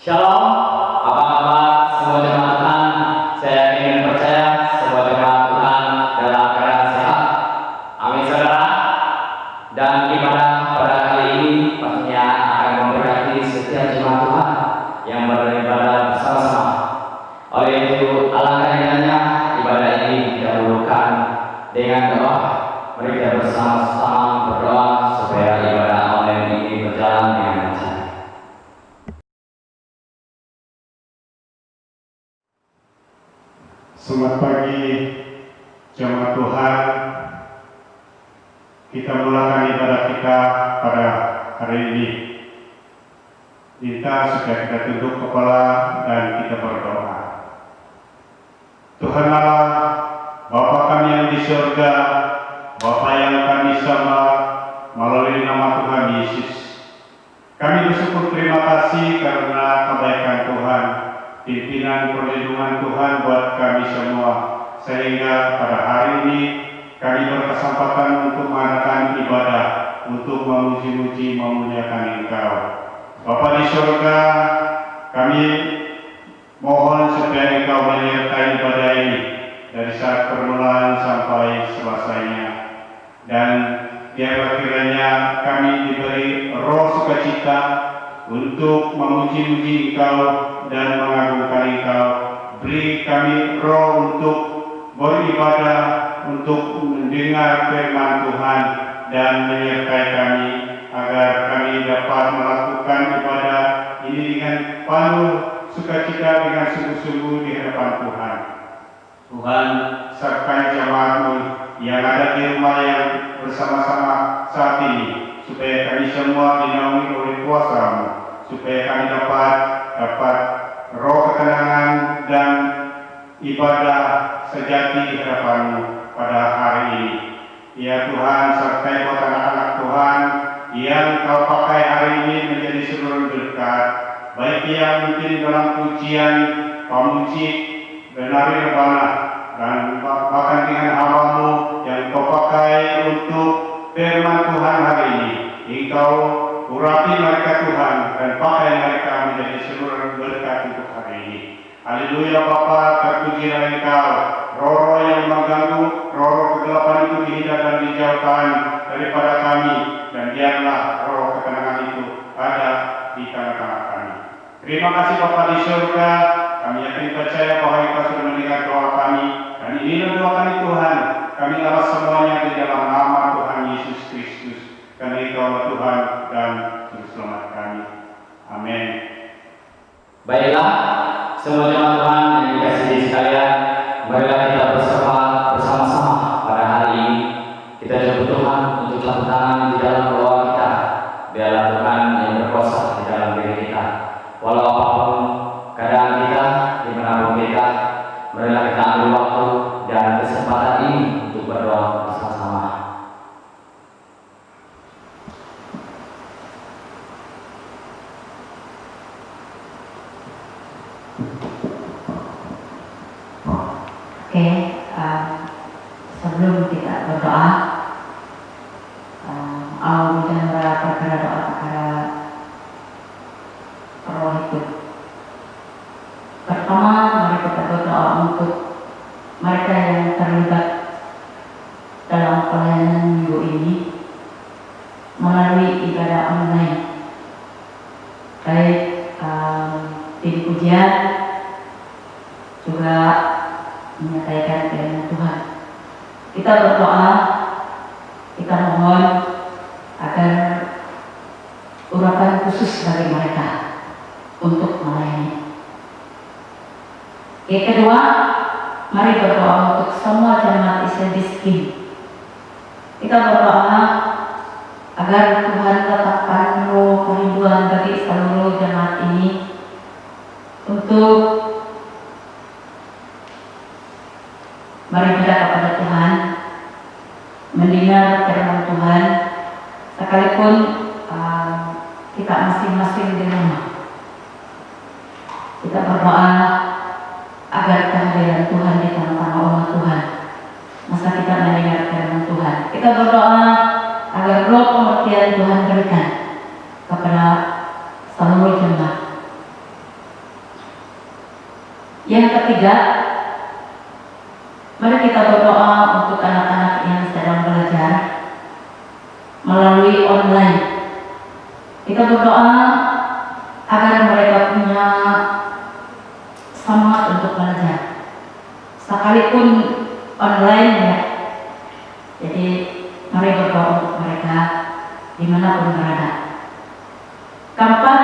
Shalom, apa kabar semua jemaat Tuhan? Saya yakin dan percaya semua jemaat Tuhan dalam keadaan sehat. Amin saudara. Dan ibadah pada hari ini pastinya akan memberkati setiap jemaat Tuhan yang beribadah bersama-sama. Oleh itu, alangkah indahnya ibadah ini didahulukan dengan doa. Mari kita bersama-sama berdoa supaya ibadah online ini berjalan dengan lancar. Selamat pagi jemaat Tuhan. Kita mulakan ibadah kita pada hari ini. Minta supaya kita tunduk kepala dan kita berdoa. Tuhan Allah, Bapa kami yang di surga, Bapa yang kami sembah melalui nama Tuhan Yesus. Kami bersyukur terima kasih karena kebaikan Tuhan, pimpinan perlindungan Tuhan buat kami semua, sehingga pada hari ini kami berkesempatan untuk mengadakan ibadah, untuk memuji-muji, memuliakan Engkau. Bapa di surga, kami mohon supaya Engkau menyertai ibadah ini dari saat permulaan sampai selesainya, dan biarlah kiranya kami diberi roh sukacita untuk memuji-muji Engkau dan mengagungkan Engkau. Beri kami roh untuk beribadah, untuk mendengar firman Tuhan, dan menyertai kami agar kami dapat melakukan ibadah ini dengan penuh sukacita, dengan sungguh-sungguh di hadapan Tuhan. Tuhan, sertai jemaat-Mu yang ada di rumah yang bersama-sama saat ini, supaya kami semua dinaungi oleh kuasa-Mu, supaya kami dapat roh ketenangan dan ibadah sejati di hadapan-Mu pada hari ini. Ya Tuhan, sertai buat anak-anak Tuhan yang Kau pakai hari ini menjadi seluruh berkat, baik yang mungkin dalam pujian, pemuji, benari rebana, dan bahkan dengan hamba-Mu yang Kau pakai untuk firman Tuhan hari ini. Engkau urapi mereka Tuhan dan pakai mereka menjadi seluruh berkat untuk hari ini. Haleluya Bapa, terpujilah Engkau. Roh-roh yang mengganggu, roh-roh kegelapan itu dihindar dan dijauhkan daripada kami, dan biarlah roh ketenangan itu ada di tengah-tengah kami. Terima kasih Bapa di surga. Kami yakin percaya bahwa Engkau sudah mendengar doa kami, dan inilah doa kami Tuhan. Kami alas semuanya di dalam nama Tuhan Yesus Kristus, karena Engkau Tuhan dan Juru Selamat kami. Amin. Baiklah, semua jemaat Tuhan yang dikasihi sekalian, marilah kita bersama-sama pada hari ini. Kita jemput Tuhan untuk campur tangan di dalam doa kita. Biarlah Tuhan yang berkuasa di dalam diri kita. Walau apapun keadaan kita, dimanapun kita, marilah kita ambil waktu dan kesempatan ini untuk berdoa bersama-sama. Oke, sebelum kita berdoa, Allah bicara perkara doa perkara roh itu. Pertama, mari kita berdoa untuk mereka yang terlibat dalam pelayanan minggu ini melalui ibadah online, baik tim pujian juga menyatakan firman Tuhan. Kita berdoa, kita mohon agar urapan khusus bagi mereka untuk melayani. Yang kedua, mari berdoa untuk semua jemaat Israel miskin. Kita berdoa agar Tuhan letakkan roh kerinduan bagi seluruh jemaat ini untuk beribadah kepada Tuhan, mendengar firman Tuhan, sekalipun kita masing-masing di rumah. Kita berdoa agar kehadiran Tuhan di tengah-tengah umat Tuhan, masa kita mendengar firman Tuhan. Kita berdoa agar roh pengertian Tuhan berikan kepada seluruh jemaat. Yang ketiga, mari kita berdoa untuk anak-anak yang sedang belajar melalui online. Kita berdoa agar mereka punya semangat untuk belajar, sekalipun online ya. Jadi mari berdoa untuk mereka dimanapun berada. Keempat,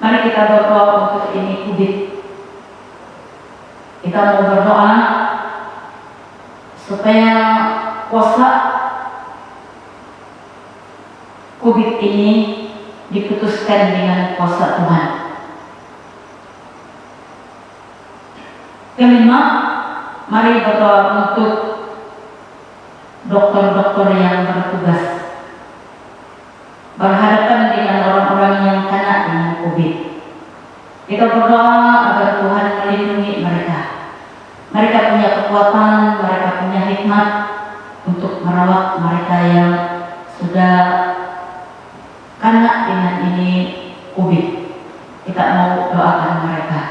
mari kita berdoa untuk ini Covid. Kita mau berdoa supaya kuasa Covid ini diputuskan dengan kuasa Tuhan. Kelima, mari berdoa untuk dokter-dokter yang bertugas berhadapan dengan orang-orang yang kena dengan Covid. Kita berdoa agar Tuhan melindungi mereka. Mereka punya kekuatan, mereka punya hikmat untuk merawat mereka yang sudah kena dengan ini Covid. Kita mau doakan mereka.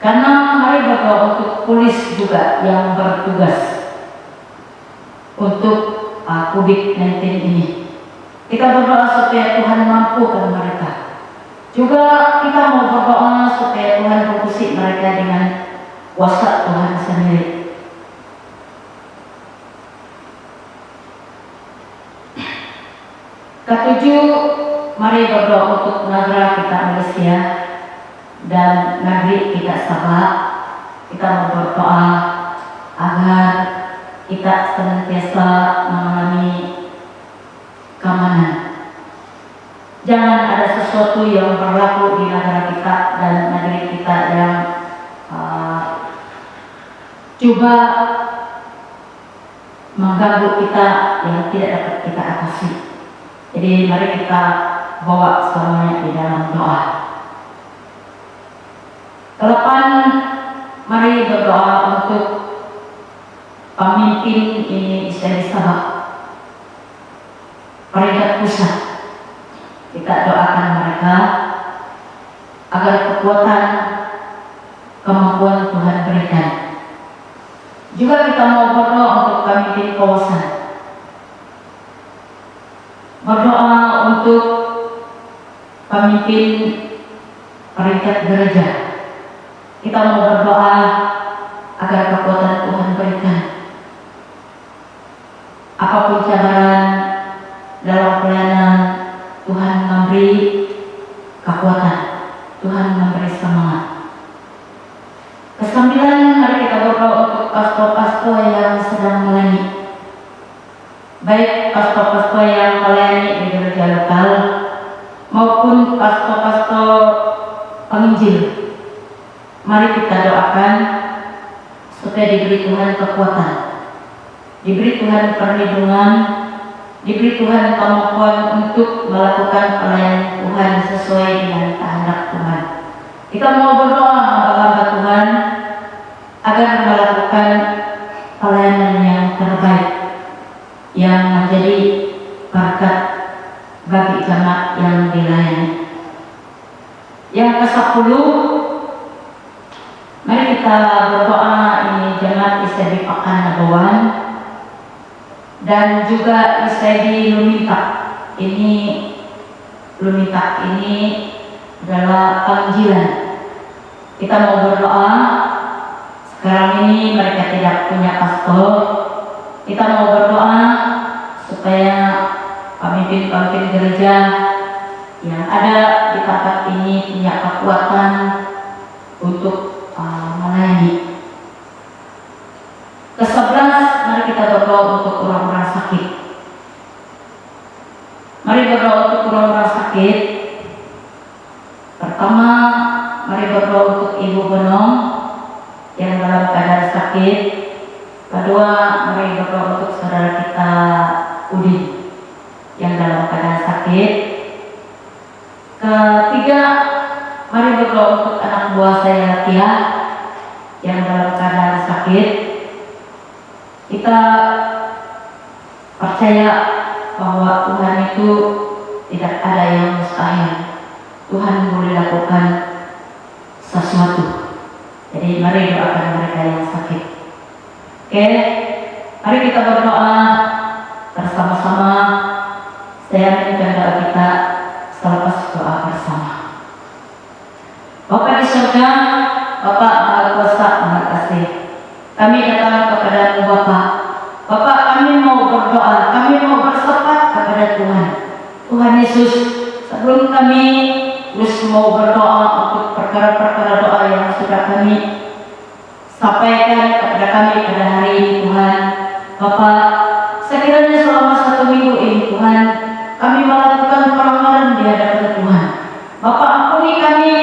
Karena mari berdoa untuk polis juga yang bertugas untuk COVID-19 ini. Kita berdoa supaya Tuhan mampukan mereka. Juga kita mau berdoa supaya Tuhan fokusi mereka dengan kuasa Tuhan sendiri. Ketujuh, mari berdoa untuk negara kita Malaysia dan negeri kita Sabah. Kita mau berdoa agar kita senantiasa mengalami keamanan. Jangan ada sesuatu yang berlaku di negara kita dan negeri kita yang coba mengganggu kita yang tidak dapat kita atasi. Jadi mari kita bawa semuanya di dalam doa. Kedelapan, mari berdoa untuk pemimpin ini Israel Sabah, peringkat pusat. Kita doakan mereka agar kekuatan, kemampuan Tuhan berikan. Juga kita mau berdoa untuk pemimpin kawasan. Berdoa untuk pemimpin peringkat gereja. Kita mau berdoa agar kekuatan Tuhan berikan. Apapun cabaran dalam pelayanan, Tuhan memberi kekuatan, Tuhan memberi semangat. Kesembilan, mari kita berdoa untuk pastor-pastor yang sedang melayani, baik pastor-pastor yang melayani di gereja lokal maupun pastor-pastor penginjil. Mari kita doakan supaya diberi Tuhan kekuatan, diberi Tuhan perlindungan, diberi Tuhan kemampuan untuk melakukan pelayanan Tuhan sesuai dengan kehendak Tuhan. Kita mau berdoa hamba-hamba Tuhan agar melakukan pelayanan yang terbaik, yang menjadi berkat bagi jemaat yang dilayani. Yang ke-10, mari kita berdoa ini jemaat ISEBI Pakan Nabawan dan juga ISEBI Lumintak. Ini Lumintak ini adalah panggilan. Kita mau berdoa. Sekarang ini mereka tidak punya pastor. Kita mau berdoa supaya pemimpin-pemimpin gereja yang ada di tempat ini punya kekuatan untuk melayani. Ke-11, mari kita berdoa untuk orang-orang sakit. Mari berdoa untuk orang-orang sakit. Pertama, mari berdoa untuk Ibu Benong yang dalam keadaan sakit. Kedua, mari berdoa untuk saudara kita Udin yang dalam keadaan sakit. Ketiga, mari berdoa untuk anak buah saya Tia yang dalam keadaan sakit. Kita percaya bahwa Tuhan itu tidak ada yang mustahil. Tuhan boleh lakukan sesuatu. Jadi mari doakan mereka yang sakit. Oke, mari kita berdoa bersama-sama. Saya minta doa kita selepas doa bersama. Bapa di surga, Bapa Maha Kuasa, Maha Kasih, kami datang kepada-Mu Bapa. Bapa, kami mau berdoa, kami mau bersepat kepada Tuhan. Tuhan Yesus, sebelum kami terus mau berdoa untuk perkara-perkara doa yang sudah kami sampaikan kepada kami pada hari ini Tuhan. Bapa, sekiranya selama 1 minggu ini Tuhan, kami melakukan pelanggaran di hadapan Tuhan. Bapa, ampuni kami,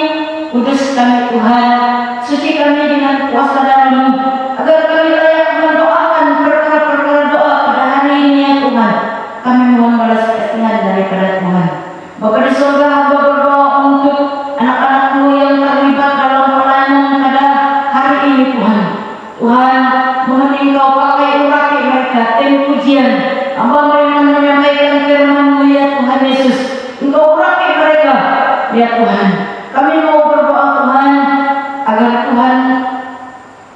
kudus kami Tuhan, suci kami dengan kuasa darah-Mu, agar kami layak mendoakan perkara-perkara doa pada hari ini ya Tuhan. Kami mohon balas kasihan daripada Tuhan. Bapa di surga, hamba berdoa untuk anak-anak-Mu yang terlibat dalam pelayanan pada hari ini Tuhan. Tuhan, mohon Engkau pakai uraki mereka, tim pujian. Hamba menyampaikan firman-Mu ya Tuhan Yesus. Engkau uraki mereka ya Tuhan. Kami mau berdoa Tuhan, agar Tuhan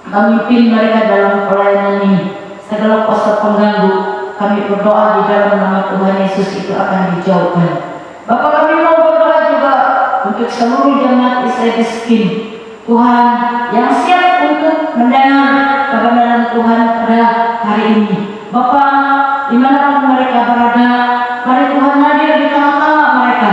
memimpin mereka dalam pelayanan ini. Segala kuasa pengganggu, kami berdoa di dalam nama Tuhan Yesus itu akan dijauhkan. Bapak, kami mau berdoa juga untuk seluruh jemaat Israel miskin, Tuhan, yang siap untuk mendengar kebenaran Tuhan pada hari ini. Bapak, dimanapun mereka berada, mari Tuhan hadir di tengah-tengah mereka.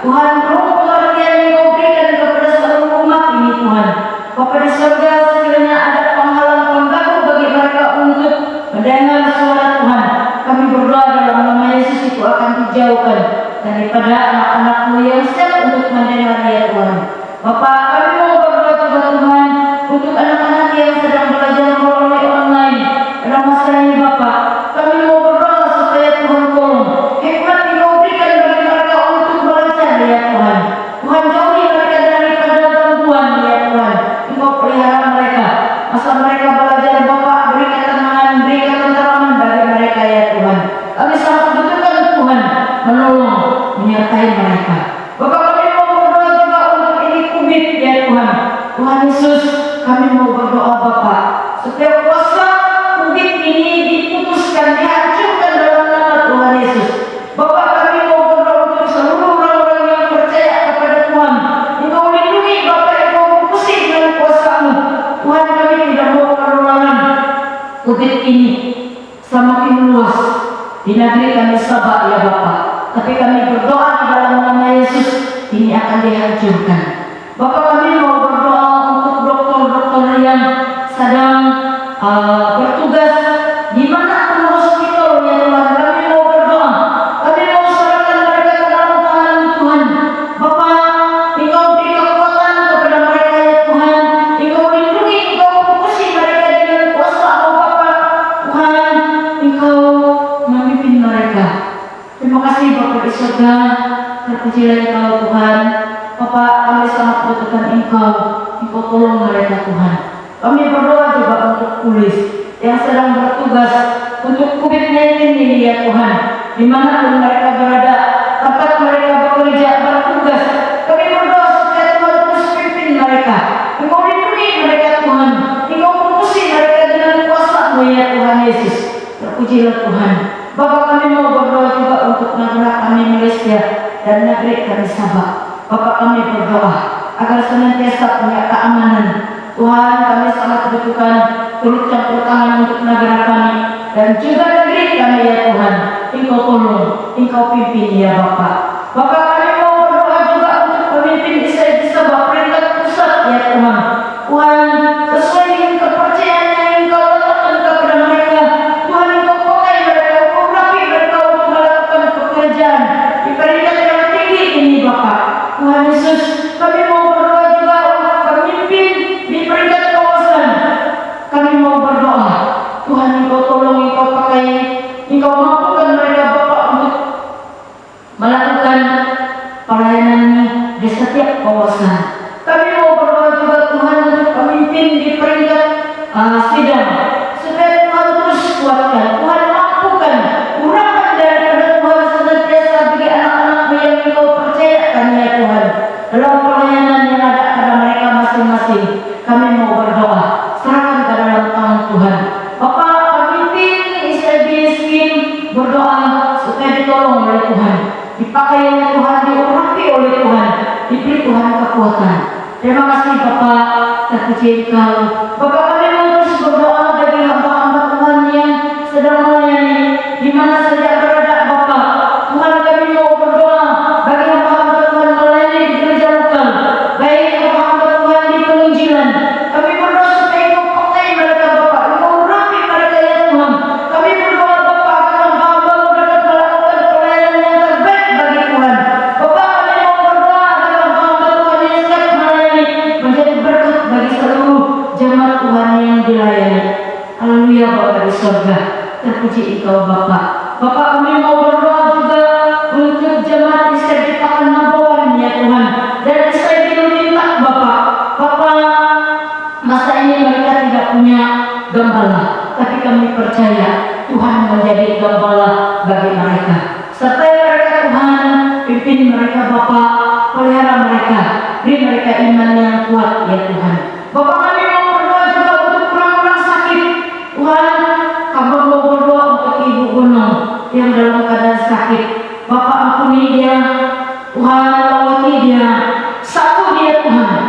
Tuhan, roh pengertian yang Kau berikan kepada seluruh umat ini Tuhan. Bapa di surga, sekiranya ada penghalang pengganggu bagi mereka untuk mendengar suara Tuhan, kami berdoa dalam nama Yesus itu akan dijauhkan daripada anak-anak-Mu yang siap untuk mendengar ya Tuhan. Bapak, kami mau berdoa juga Tuhan untuk anak-anak yang sedang belajar melalui online pada masa ini Bapak. Kami mau berdoa supaya Tuhan tolong hikmat yang Kau berikan bagi mereka untuk belajar ya Tuhan. Tuhan, jauhi mereka daripada gangguan ya Tuhan. Engkau pelihara mereka masa mereka belajar Bapak. Beri ketenangan, beri ketenteraman bagi mereka ya Tuhan. Kami sangat butuhkan Tuhan menolong, menyertai mereka. Bapak, kami mau berdoa juga untuk ini COVID ya Tuhan. Tuhan Yesus, kami mau berdoa Bapak, supaya kuasa COVID ini diputuskan, dihancurkan dalam nama Tuhan Yesus. Bapak, kami mau berdoa untuk seluruh orang-orang yang percaya kepada Tuhan. Engkau lindungi Bapak, Engkau putusi dengan kuasa-Mu. Tuhan, kami tidak mau penularan COVID ini semakin luas di negeri kami Sabah ya Bapak. Tapi kami berdoa di dalam nama Yesus, ini akan dihancurkan. Bapak, kami mau berdoa untuk dokter-dokter yang sedang bertugas di mana pun hospital ya Tuhan. Kami mau berdoa, kami mau serahkan mereka ke dalam tangan Tuhan. Bapak, Engkau beri kekuatan kepada mereka ya Tuhan. Engkau lindungi, Engkau putusi mereka dengan kuasa-Mu Bapak. Tuhan, Engkau memimpin mereka. Terima kasih Bapak di surga, terpujilah Engkau Tuhan. Bapak, kami sangat butuhkan Engkau. Engkau tolong mereka Tuhan. Kami berdoa juga untuk polis yang sedang bertugas untuk COVID-19 ini ya Tuhan. Dimanapun mereka berada, tempat mereka bekerja, bertugas, kami berdoa supaya Tuhan terus pimpin mereka. Engkau lindungi mereka Tuhan. Engkau putusi mereka dengan kuasa-Mu ya Tuhan Yesus. Terpujilah Tuhan. Bapak, kami mau berdoa juga untuk negara kami Malaysia dan negeri kami Sabah. Bapak, kami berdoa agar senantiasa punya keamanan. Tuhan, kami sangat butuhkan turut campur tangan untuk negara kami dan juga negeri kami ya Tuhan. Engkau tolong, Engkau pimpin ya Bapak. Bapak, kami mau berdoa juga untuk pemimpin Israel di Sabah peringkat pusat ya Tuhan. Tuhan, sesuai dengan kepercayaan yang Engkau letakkan kepada mereka, Tuhan, Engkau pakai mereka, Engkau rapi mereka untuk melakukan pekerjaan di peringkat yang tinggi ini Bapak. Tuhan Yesus, kami mau berdoa juga untuk pemimpin di peringkat kawasan. Kami mau berdoa, Tuhan, Engkau tolong, Engkau pakai, Engkau mampukan mereka Bapak untuk melakukan pelayanan-Mu di setiap kawasan. Kami mau berdoa juga Tuhan untuk pemimpin di peringkat sidang, supaya Tuhan terus kuatkan, Tuhan mampukan, urapan daripada Tuhan senantiasa bagi anak-anak-Mu yang Engkau percayakan ya Tuhan dalam pelayanan yang ada pada mereka masing-masing. Kami mau berdoa ditolong oleh Tuhan, dipakai oleh Tuhan, diurapi oleh Tuhan, diberi Tuhan kekuatan. Terima kasih Bapak, terpuji Engkau. Bapak, kami mau terus berdoa bagi hamba-hamba Tuhan yang sedang melayani di mana saja berada Bapak. Tuhan, kami mau berdoa bagi hamba-hamba Tuhan melayani di gereja lokal, baik hamba-hamba Tuhan di penginjilan. Kami berdoa supaya Engkau pakai mereka Bapak, Engkau urapi mereka ya Tuhan. Kami berdoa Bapak agar hamba-hamba dapat melakukan pelayanan yang terbaik bagi Tuhan. Bapak, kami mau berdoa agar hamba-hamba Tuhan yang siap melayani menjadi berkat bagi seluruh jemaat Tuhan yang dilayani. Haleluya Bapak di surga, terpuji Engkau Bapak. Bapak, kami mau berdoa juga untuk jemaat Israel di Pakan ya Tuhan, dan Israel di Lumintak Bapak. Bapak, masa ini mereka tidak punya gembala, tapi kami percaya Tuhan menjadi gembala bagi mereka. Sertai mereka Tuhan, pimpin mereka Bapak, pelihara mereka, beri mereka iman yang kuat ya Tuhan. Bapak, kami mau berdoa juga untuk orang-orang sakit. Tuhan, kami mau berdoa untuk Ibu Gunung yang dalam keadaan sakit. Bapak, ampuni dia, Tuhan, lawati dia, sapu dia Tuhan.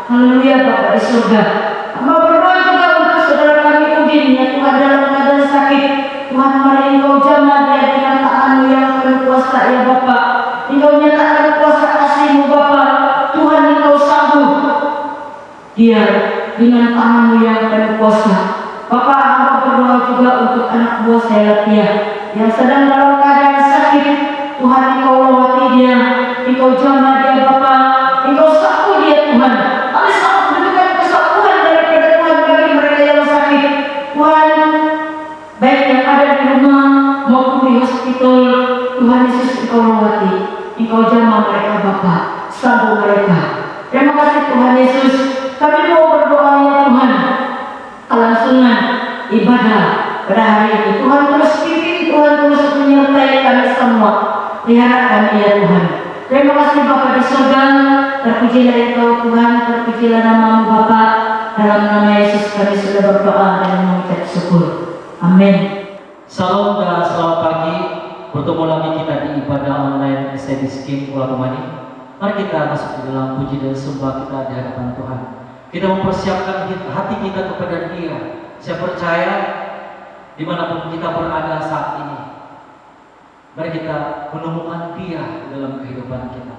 Haleluya Bapak di surga. Kami berdoa juga untuk saudara kami Udin yang Tuhan dalam keadaan sakit. Tuhan, mari Engkau jamah dia dengan tangan-Mu yang penuh kuasa ya Bapak. Engkau nyatakan kuasa kasih-Mu Bapak. Tuhan, Engkau sanggup dia dengan tangan-Mu yang penuh kuasa. Bapak, hamba berdoa juga untuk anak buah saya Latia yang sedang dalam keadaan sakit. Tuhan, Engkau lawati dia, Engkau jamah dia Bapak, Engkau sapu dia Tuhan. Kami sangat membutuhkan kesapuan daripada Tuhan bagi mereka yang sakit. Tuhan, baik yang ada di rumah maupun di hospital, Tuhan Yesus Engkau lawati, Engkau jamah mereka Bapak, sambung mereka. Terima kasih Tuhan Yesus. Kami mau berdoa ya Tuhan, kelangsungan ibadah pada hari ini. Tuhan terus pimpin, Tuhan terus menyertai kami semua. Pelihara kami ya Tuhan. Terima kasih Bapa di surga. Terpujilah Engkau Tuhan, terpujilah nama-Mu Bapa. Dalam nama Yesus kami sudah berdoa dan mengucap syukur. Amin. Salam dan selamat pagi. Bertemu lagi kita di ibadah online STD Skim Pulau Romani. Mari kita masuk di dalam puji dan sembah kita di hadapan Tuhan. Kita mempersiapkan hati kita kepada Dia. Saya percaya dimanapun kita berada saat ini, mari kita menemukan Dia dalam kehidupan kita.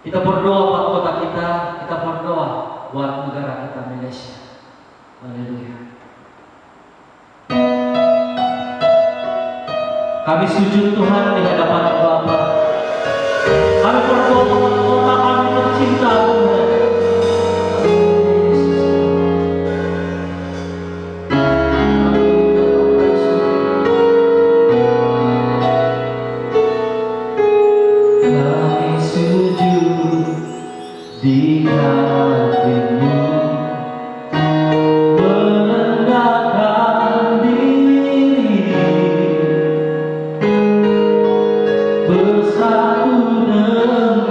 Kita berdoa buat kota kita berdoa buat negara kita Malaysia. Haleluya. Kami sujud Tuhan di hadapan Bapa. Kami berdoa buat kota kami tercinta Tuhan. Di hatimu merendahkan diri, bersatu dengan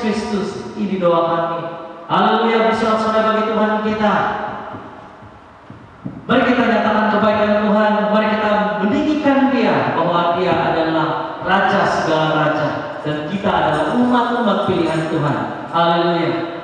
Kristus. Ini doa kami. Haleluya, bersorak-sorai bagi Tuhan kita. Mari kita nyatakan kebaikan Tuhan. Mari kita meninggikan Dia bahwa Dia adalah Raja segala raja dan kita adalah umat-umat pilihan Tuhan. Haleluya.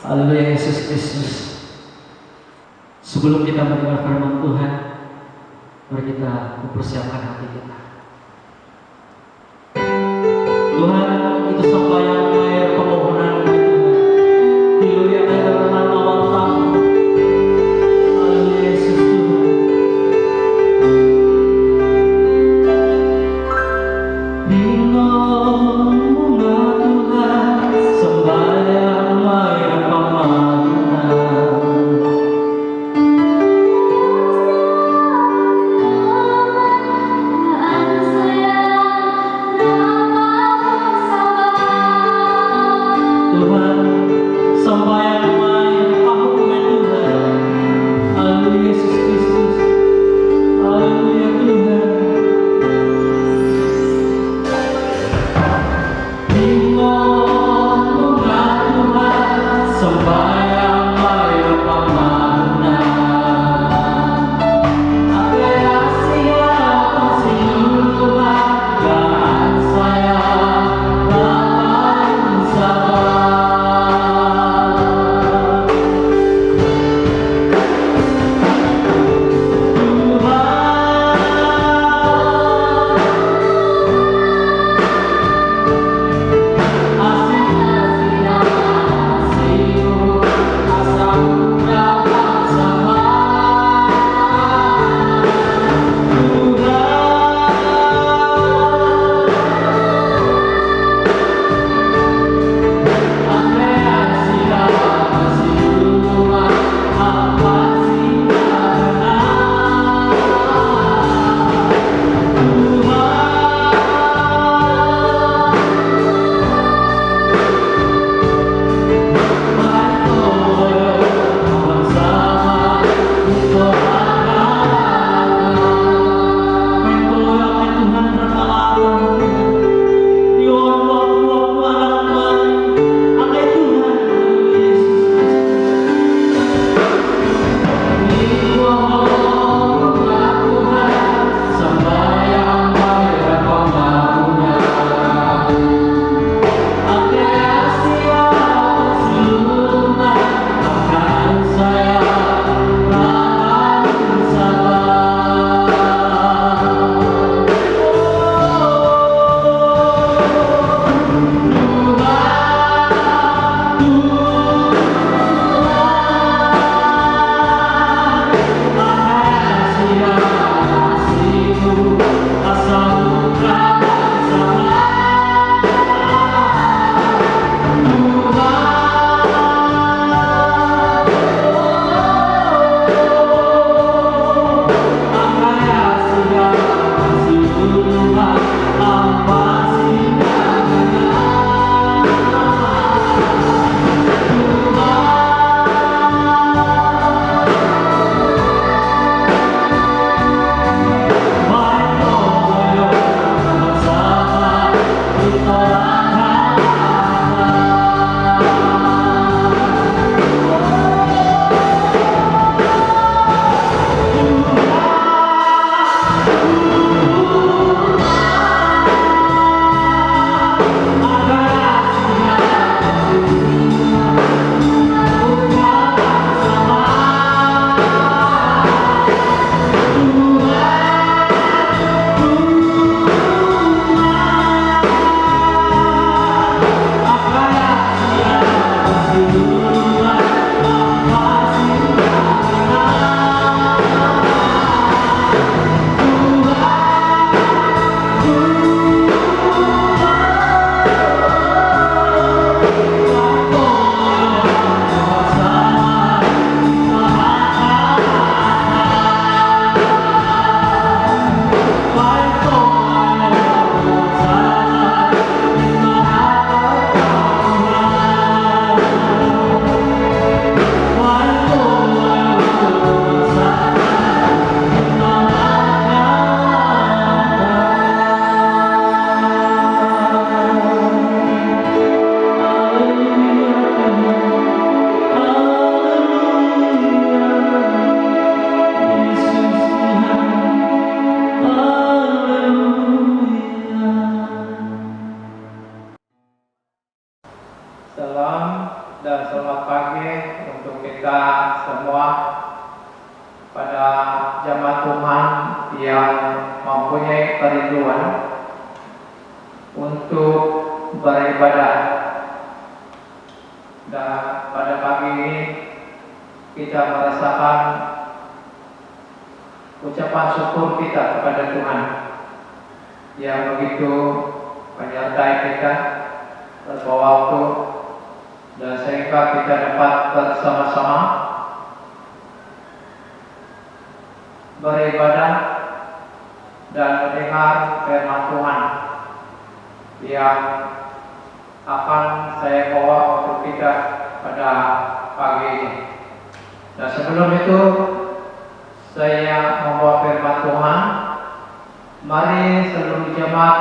Haleluya Yesus Kristus. Sebelum kita mendengar firman Tuhan, mari kita mempersiapkan hati kita. Tuhan, itu sampaian air permohonan kami Tuhan. Diluya dalam nama Bapa. Haleluya Yesus Tuhan. Bingunga Tuhan, sembahyang air pemanunan. Tuhan, sembahyang air pemanunan Tuhan. Haleluya Yesus Kristus. Haleluya Tuhan. Bingunga Tuhan, sembahyang air pemanunan. Agerasi apa siluman dan saya dapat sabar. dan selamat pagi untuk kita semua pada jemaat Tuhan yang mempunyai kerinduan untuk beribadah. Dan pada pagi ini kita merasakan ucapan syukur kita kepada Tuhan yang begitu menyertai kita beberapa waktu, dan sehingga kita dapat bersama-sama beribadah dan mendengar firman Tuhan yang akan saya bawa untuk kita pada pagi ini. Dan sebelum itu saya membawa firman Tuhan. Mari seluruh jemaat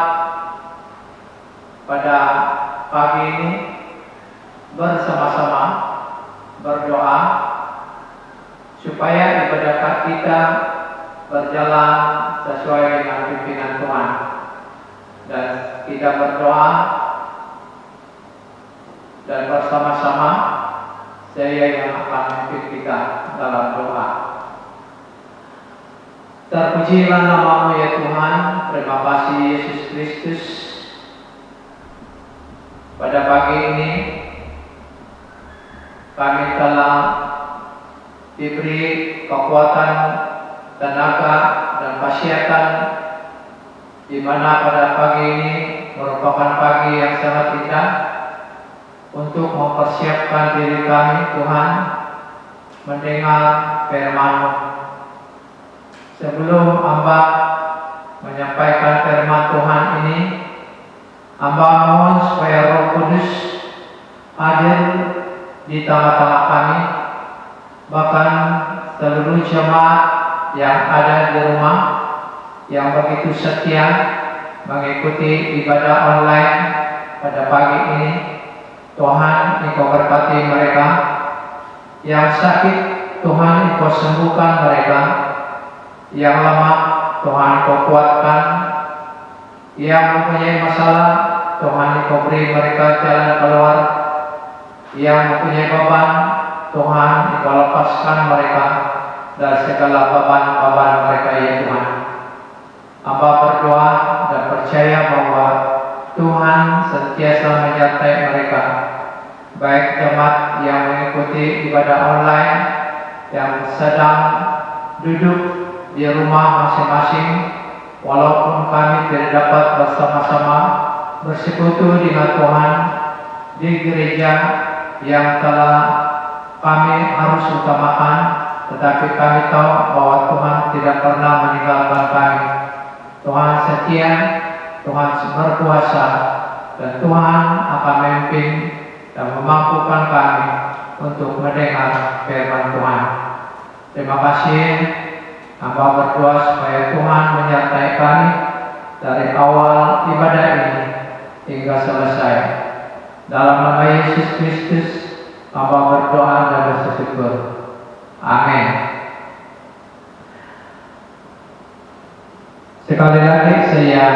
pada pagi ini bersama-sama berdoa supaya ibadah kita berjalan sesuai dengan pimpinan Tuhan. Dan kita berdoa dan bersama-sama saya yang akan memimpin kita dalam doa. Terpujilah nama-Mu ya Tuhan. Terima kasih Yesus Kristus. Pada pagi ini kami telah diberi kekuatan, tenaga, dan kesehatan, di mana pada pagi ini merupakan pagi yang sangat indah untuk mempersiapkan diri kami Tuhan mendengar firman-Mu. Sebelum hamba menyampaikan firman Tuhan ini, hamba mohon supaya Roh Kudus hadir di tengah-tengah kami, bahkan seluruh jemaat yang ada di rumah yang begitu setia mengikuti ibadah online pada pagi ini. Tuhan, Engkau berkati mereka. Yang sakit, Tuhan, Engkau sembuhkan mereka. Yang lemah, Tuhan, Engkau kuatkan. Yang mempunyai masalah, Tuhan, Engkau beri mereka jalan keluar. Yang mempunyai beban, Tuhan, Engkau lepaskan mereka dari segala beban-beban mereka ya Tuhan. Hamba berdoa dan percaya bahwa Tuhan sentiasa menyertai mereka, baik jemaat yang mengikuti ibadah online, yang sedang duduk di rumah masing-masing, walaupun kami tidak dapat bersama-sama bersekutu dengan Tuhan di gereja yang telah kami harus utamakan, tetapi kami tahu bahwa Tuhan tidak pernah meninggalkan kami. Tuhan setia, Tuhan berkuasa, dan Tuhan akan memimpin dan memampukan kami untuk mendengar firman Tuhan. Terima kasih. Hamba berdoa supaya Tuhan menyertai kami dari awal ibadah ini hingga selesai. Dalam nama Yesus Kristus, hamba berdoa dan bersyukur. Amin. Sekali lagi saya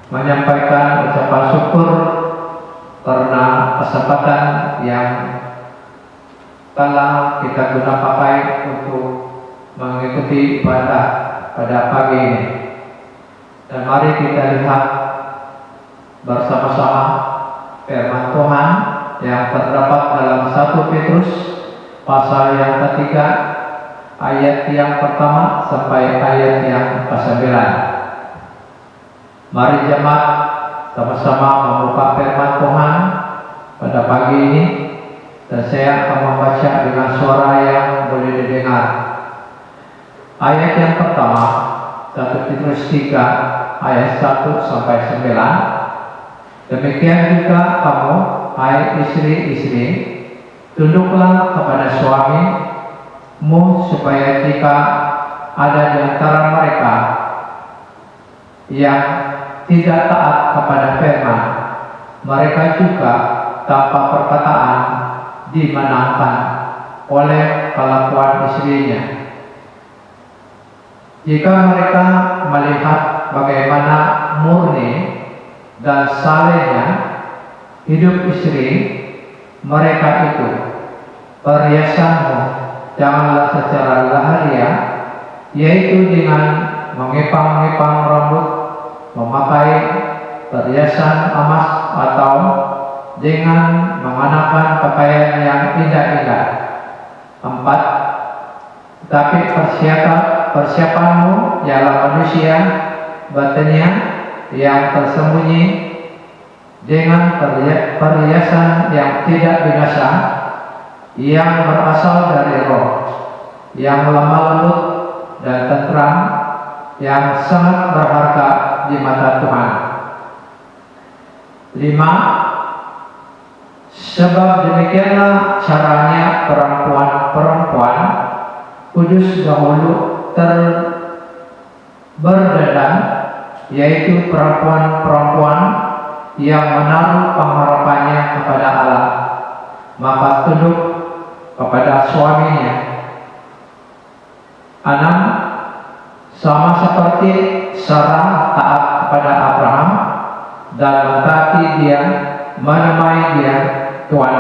menyampaikan ucapan syukur karena kesempatan yang telah kita guna pakai untuk mengikuti ibadah pada pagi ini. Dan mari kita lihat bersama-sama firman Tuhan yang terdapat dalam 1 Petrus pasal yang ketiga, ayat yang pertama sampai ayat yang ke-9. Mari jemaat sama-sama membuka firman Tuhan pada pagi ini, dan saya akan membaca dengan suara yang boleh didengar. Ayat yang pertama, 1 Petrus 3 ayat 1 sampai 9. Demikian juga kamu, hai istri-istri, tunduklah kepada suami-mu, supaya jika ada di antara mereka yang tidak taat kepada firman, mereka juga tanpa perkataan dimenangkan oleh kelakuan istrinya. Jika mereka melihat bagaimana murni dan salehnya hidup istri mereka itu. Perhiasanmu janganlah secara lahiriah, yaitu dengan mengepang-ngepang rambut, memakai perhiasan emas, atau dengan mengenakan pakaian yang indah-indah. 4. Tapi persiapanmu ialah manusia batinnya yang tersembunyi dengan perhiasan yang tidak binasa, yang berasal dari Roh, yang lemah lembut dan tentram, yang sangat berharga di mata Tuhan. 5. Sebab demikianlah caranya perempuan-perempuan kudus dahulu berdendam, yaitu perempuan-perempuan yang menaruh pengharapannya kepada Allah, maka tunduk kepada suaminya. 6. Sama seperti Sarah taat kepada Abraham dan mentaati dia, menemani dia Tuhan,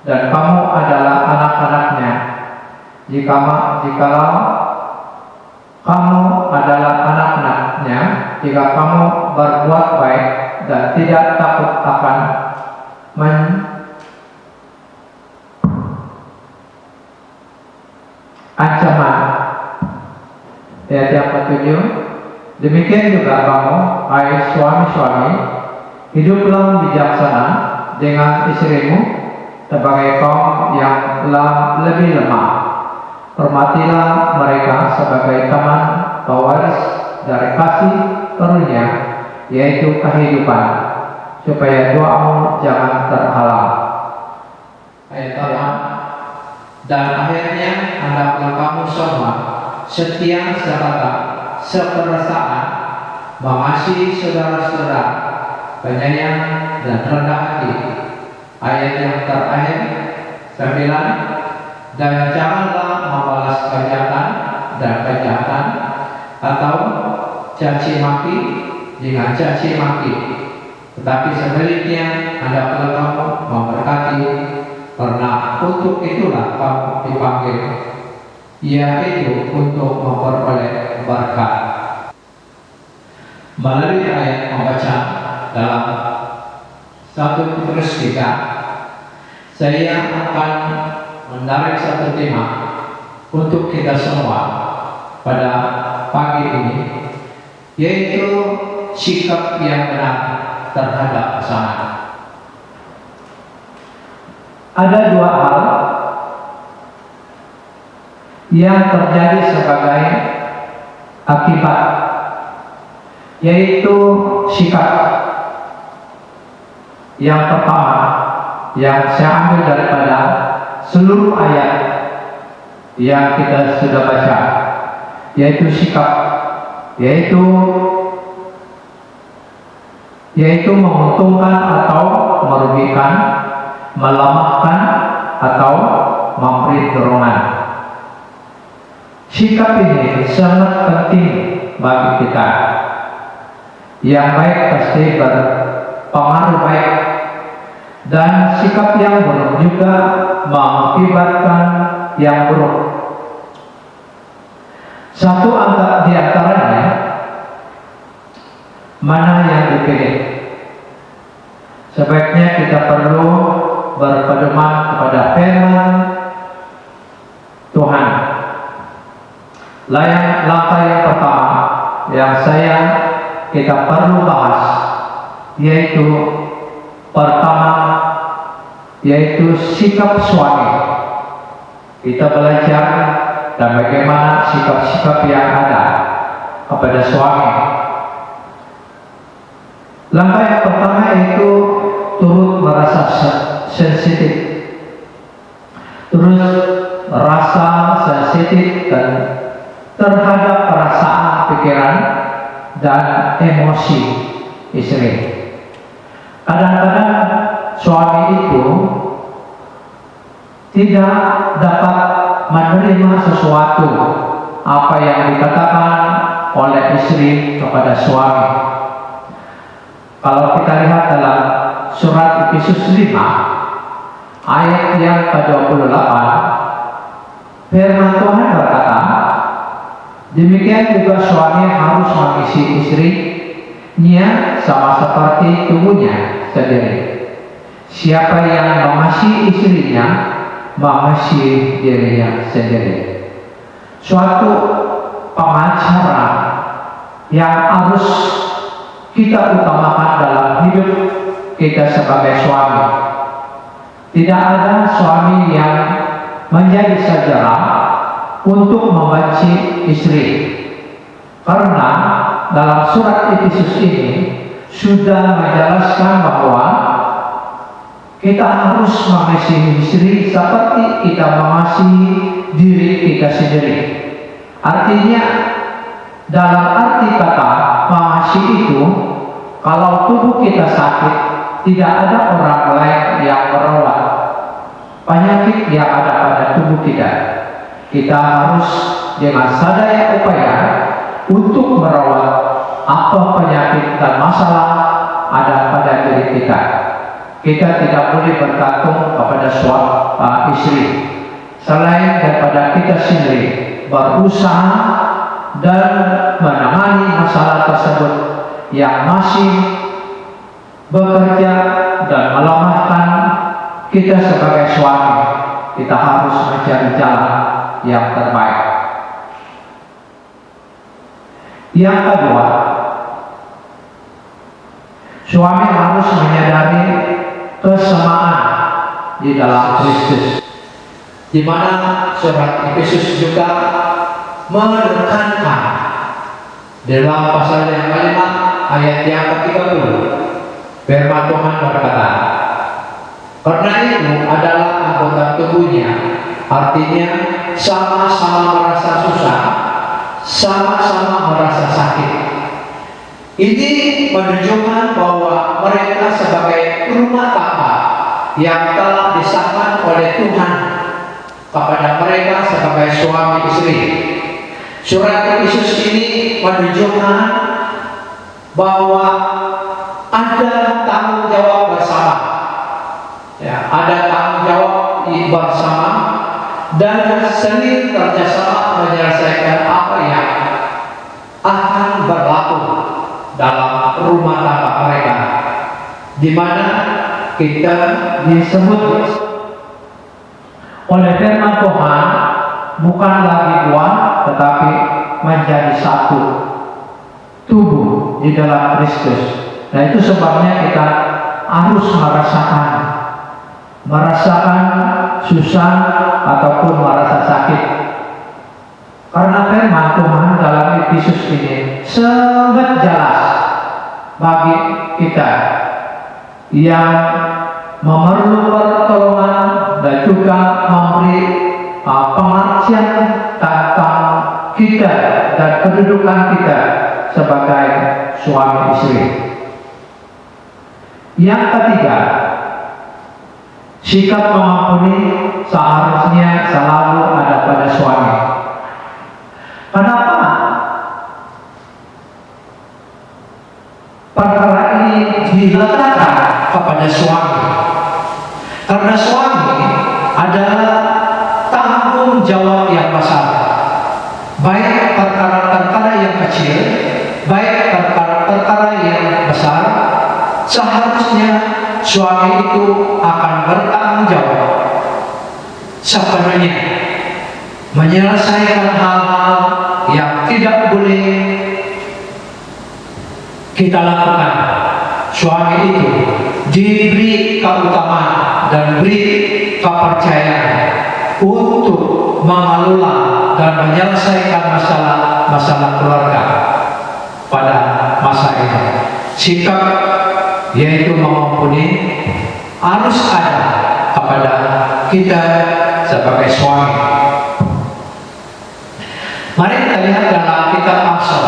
dan kamu adalah anak-anaknya. Jikalau kamu adalah anak-anaknya, jika kamu berbuat baik dan tidak takut akan ancaman. Ayat yang ke-7. Demikian juga kamu, hai suami-suami, hiduplah bijaksana dengan istrimu sebagai kaum yang lebih lemah. Hormatilah mereka sebagai teman pewaris dari kasih karunia, yaitu kehidupan, supaya doamu jangan terhalang. Ayat 8. Dan akhirnya hendaklah kamu semua setia sekata, seperasaan, mengasihi saudara-saudara, penyayang dan rendah hati. Ayat yang terakhir 9. Dan janganlah membalas kejahatan dan kejahatan, atau caci maki dengan caci maki, tetapi sebaliknya hendaklah kamu memberkati, karena untuk itulah kamu dipanggil, yaitu untuk memperoleh berkat. Melalui ayat membaca dalam 1 Petrus 3, saya akan menarik satu tema untuk kita semua pada pagi ini, yaitu sikap yang benar terhadap pasangan. Ada dua hal yang terjadi sebagai akibat, yaitu sikap. Yang pertama yang saya ambil daripada seluruh ayat yang kita sudah baca, yaitu sikap, yaitu menguntungkan atau merugikan, melemahkan atau memberi dorongan. Sikap ini sangat penting bagi kita. Yang baik pasti berpengaruh baik, dan sikap yang buruk juga mengakibatkan yang buruk. Satu di antaranya, mana yang dipilih. Sebaiknya kita perlu berpedoman kepada firman Tuhan. Langkah yang pertama yang kita perlu bahas, yaitu pertama, yaitu sikap suami. Kita belajar dan bagaimana sikap-sikap yang ada kepada suami. Langkah yang pertama itu turut merasa sensitif, terus merasa sensitif dan terhadap perasaan, pikiran, dan emosi istri. Kadang-kadang suami itu tidak dapat menerima sesuatu apa yang dikatakan oleh istri kepada suami. Kalau kita lihat dalam surat Efesus 5 ayat yang ke-28, firman Tuhan berkata, demikian juga suami harus mengisi istrinya sama seperti tubuhnya sendiri. Siapa yang mengasihi istrinya, mengasihi dirinya sendiri. Suatu pengajaran yang harus kita utamakan dalam hidup kita sebagai suami. Tidak ada suami yang menjadi sejarah untuk membenci istri, karena dalam surat Efesus ini sudah menjelaskan bahwa kita harus mengasihi istri seperti kita mengasihi diri kita sendiri. Artinya, dalam arti kata mengasihi itu, kalau tubuh kita sakit, tidak ada orang lain yang merawat penyakit yang ada pada tubuh kita. Kita harus dengan sadaya upaya untuk merawat apa penyakit dan masalah ada pada diri kita. Kita tidak boleh bergantung kepada suami istri, selain daripada kita sendiri berusaha dan menangani masalah tersebut yang masih bekerja dan melemahkan kita sebagai suami. Kita harus mencari jalan yang terbaik. Yang kedua, suami harus menyadari kesamaan di dalam Kristus, di mana surat Efesus juga menekankan dalam pasal yang kelima ayat yang ke-30, firman Tuhan berkata, karena itu adalah anggota tubuhnya, artinya sama-sama merasa susah, sama-sama merasa sakit. Ini menunjukkan bahwa mereka sebagai rumah tangga yang telah disahkan oleh Tuhan kepada mereka sebagai suami istri. Surat Efesus ini menunjukkan bahwa ada tanggung jawab bersama, ya, ada tanggung jawab bersama dan saling kerjasama menyelesaikan apa yang akan berlaku dalam rumah tangga mereka, di mana kita disebut oleh firman Tuhan bukan lagi dua, tetapi menjadi satu tubuh di dalam Kristus. Nah, itu sebabnya kita harus merasakan susah ataupun merasa sakit, karena firman Tuhan dalam Efesus ini sangat jelas bagi kita yang memerlukan pertolongan dan juga memberi pengertian tentang kita dan kedudukan kita sebagai suami istri. Yang ketiga, sikap mengampuni seharusnya selalu ada pada suami. Kenapa perkara ini diletakkan kepada suami? Karena suami adalah tanggung jawab yang besar, baik perkara-perkara yang kecil, baik perkara-perkara yang besar. Seharusnya suami itu akan bertanggung jawab sepenuhnya menyelesaikan hal-hal yang tidak boleh kita lakukan. Suami itu diberi keutamaan dan beri kepercayaan untuk mengelola dan menyelesaikan masalah keluarga pada masa itu. Sikap yaitu mengampuni harus ada kepada kita sebagai suami. Mari kita lihat dalam kitab Amsal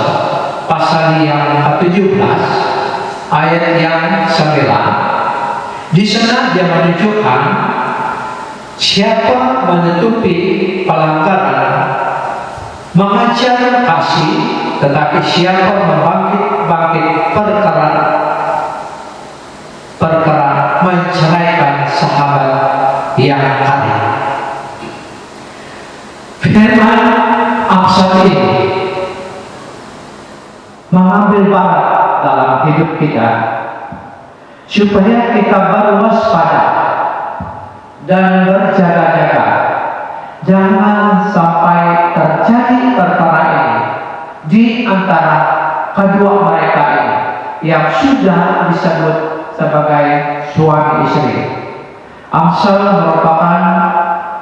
pasal yang ke-17 ayat yang 9. Di sana dia menunjukkan siapa menutupi pelanggaran mengajar kasih, tetapi siapa membangkit perkara menceraikan sahabat yang kali. Firman Amsal ini mengambil barat dalam hidup kita supaya kita berwaspada dan berjaga-jaga, jangan sampai terjadi perkara ini di antara kedua mereka ini yang sudah disebut sebagai suami istri. Amsal merupakan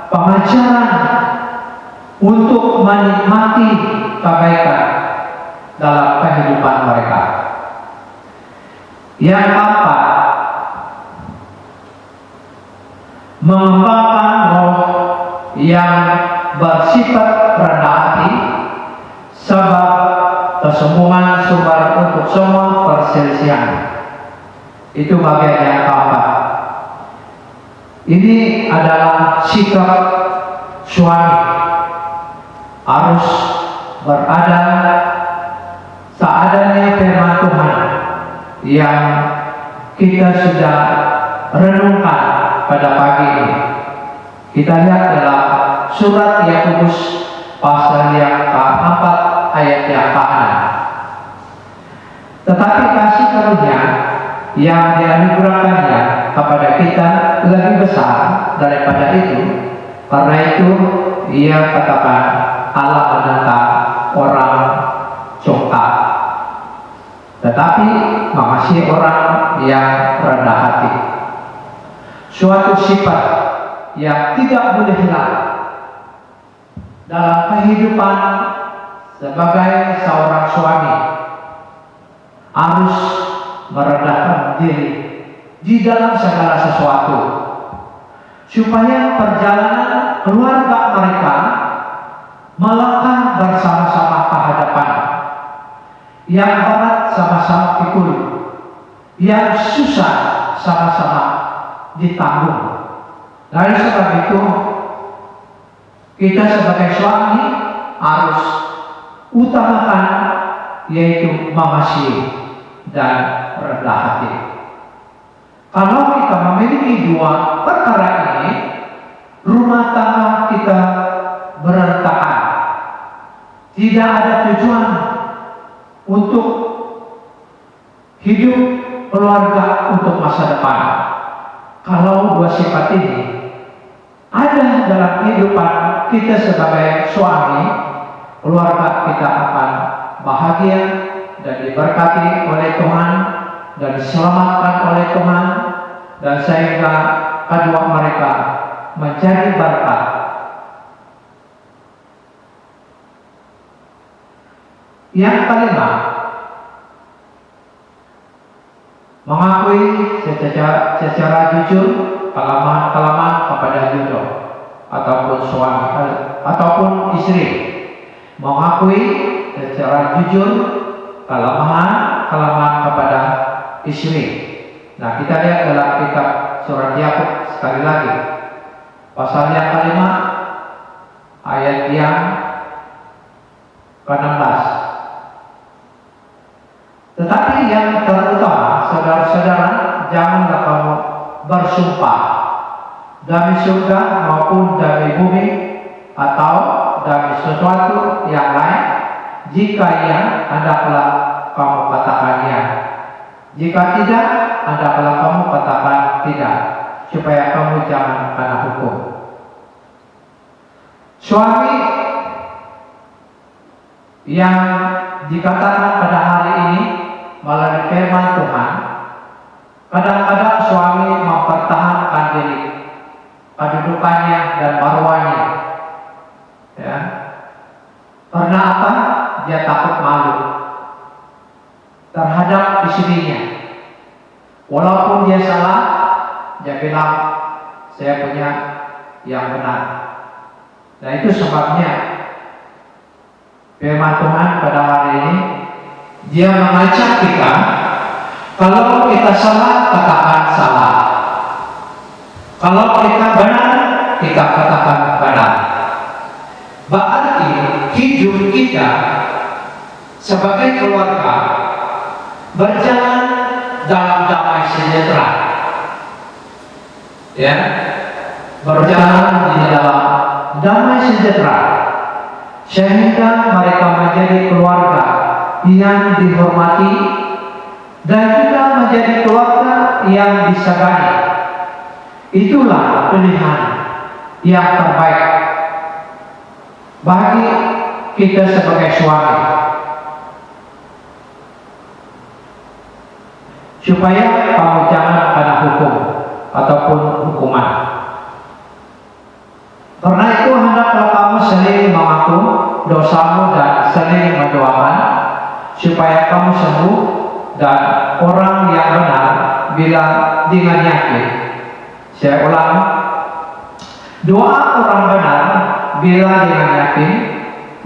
pengajaran untuk menikmati kebaikan dalam kehidupan mereka. Yang keempat, mengembangkan roh yang bersifat rendah hati, sebab kesombongan sumber untuk semua perselisihan. Itu bagian yang keempat. Ini adalah sikap suami, harus berada seadanya firman Tuhan yang kita sudah renungkan pada pagi ini. Kita lihat dalam surat Yakobus pasal yang ke-4 ayat yang ke-6. Tetapi kasih karunia yang dianugerahkannya kepada kita lebih besar daripada itu. Karena itu ia katakan Allah menentang orang congkak, tetapi mengasihi orang yang rendah hati. Suatu sifat yang tidak boleh hilang dalam kehidupan sebagai seorang suami, harus merendahkan diri di dalam segala sesuatu, supaya perjalanan keluarga mereka melangkah bersama-sama ke hadapan. Yang berat sama-sama pikul, yang susah sama-sama ditanggung. Dari sebab itu, kita sebagai suami harus utamakan, yaitu mengasihi dan rendah hati. Kalau kita memiliki dua perkara ini, rumah tangga kita berantakan. Tidak ada tujuan untuk hidup keluarga untuk masa depan. Kalau dua sifat ini ada dalam kehidupan kita sebagai suami, keluarga kita akan bahagia dan diberkati oleh Tuhan dan diselamatkan oleh Tuhan, dan sehingga kedua mereka menjadi berkat. Yang kelima, mengakui secara jujur kelemahan kepada jodoh ataupun suami ataupun istri. Mengakui secara jujur kelemahan kepada istri. Nah, kita lihat dalam kitab surat Yakub sekali lagi, pasal yang kelima ayat yang ke-16. Tetapi yang terutama, saudara-saudara, janganlah kamu bersumpah demi surga maupun demi bumi atau demi sesuatu yang lain, jika ya, hendaklah kamu katakan ya. Jika tidak, hendaklah kamu katakan tidak, supaya kamu jangan kena hukum. Suami yang dikatakan pada hari ini melalui firman Tuhan, kadang-kadang suami mempertahankan diri, kedudukannya dan marwahnya, ya. Karena apa? Dia takut malu terhadap istrinya. Walaupun dia salah, dia bilang saya punya yang benar. Nah, itu sebabnya firman Tuhan pada hari ini dia mengajak kita, kalau kita salah, katakan salah. Kalau kita benar, kita katakan benar. Berarti hidup kita sebagai keluarga berjalan dalam damai sejahtera, ya. berjalan di dalam damai sejahtera, sehingga mereka menjadi keluarga yang dihormati dan juga menjadi keluarga yang disegani. Itulah pilihan yang terbaik bagi kita sebagai suami, supaya kamu jangan kena hukum ataupun hukuman. Karena itu hendaklah kamu saling mengaku dosamu dan saling mendoakan supaya kamu sembuh, dan orang yang benar bila dengan yakin. Saya ulang, doa orang benar bila dengan yakin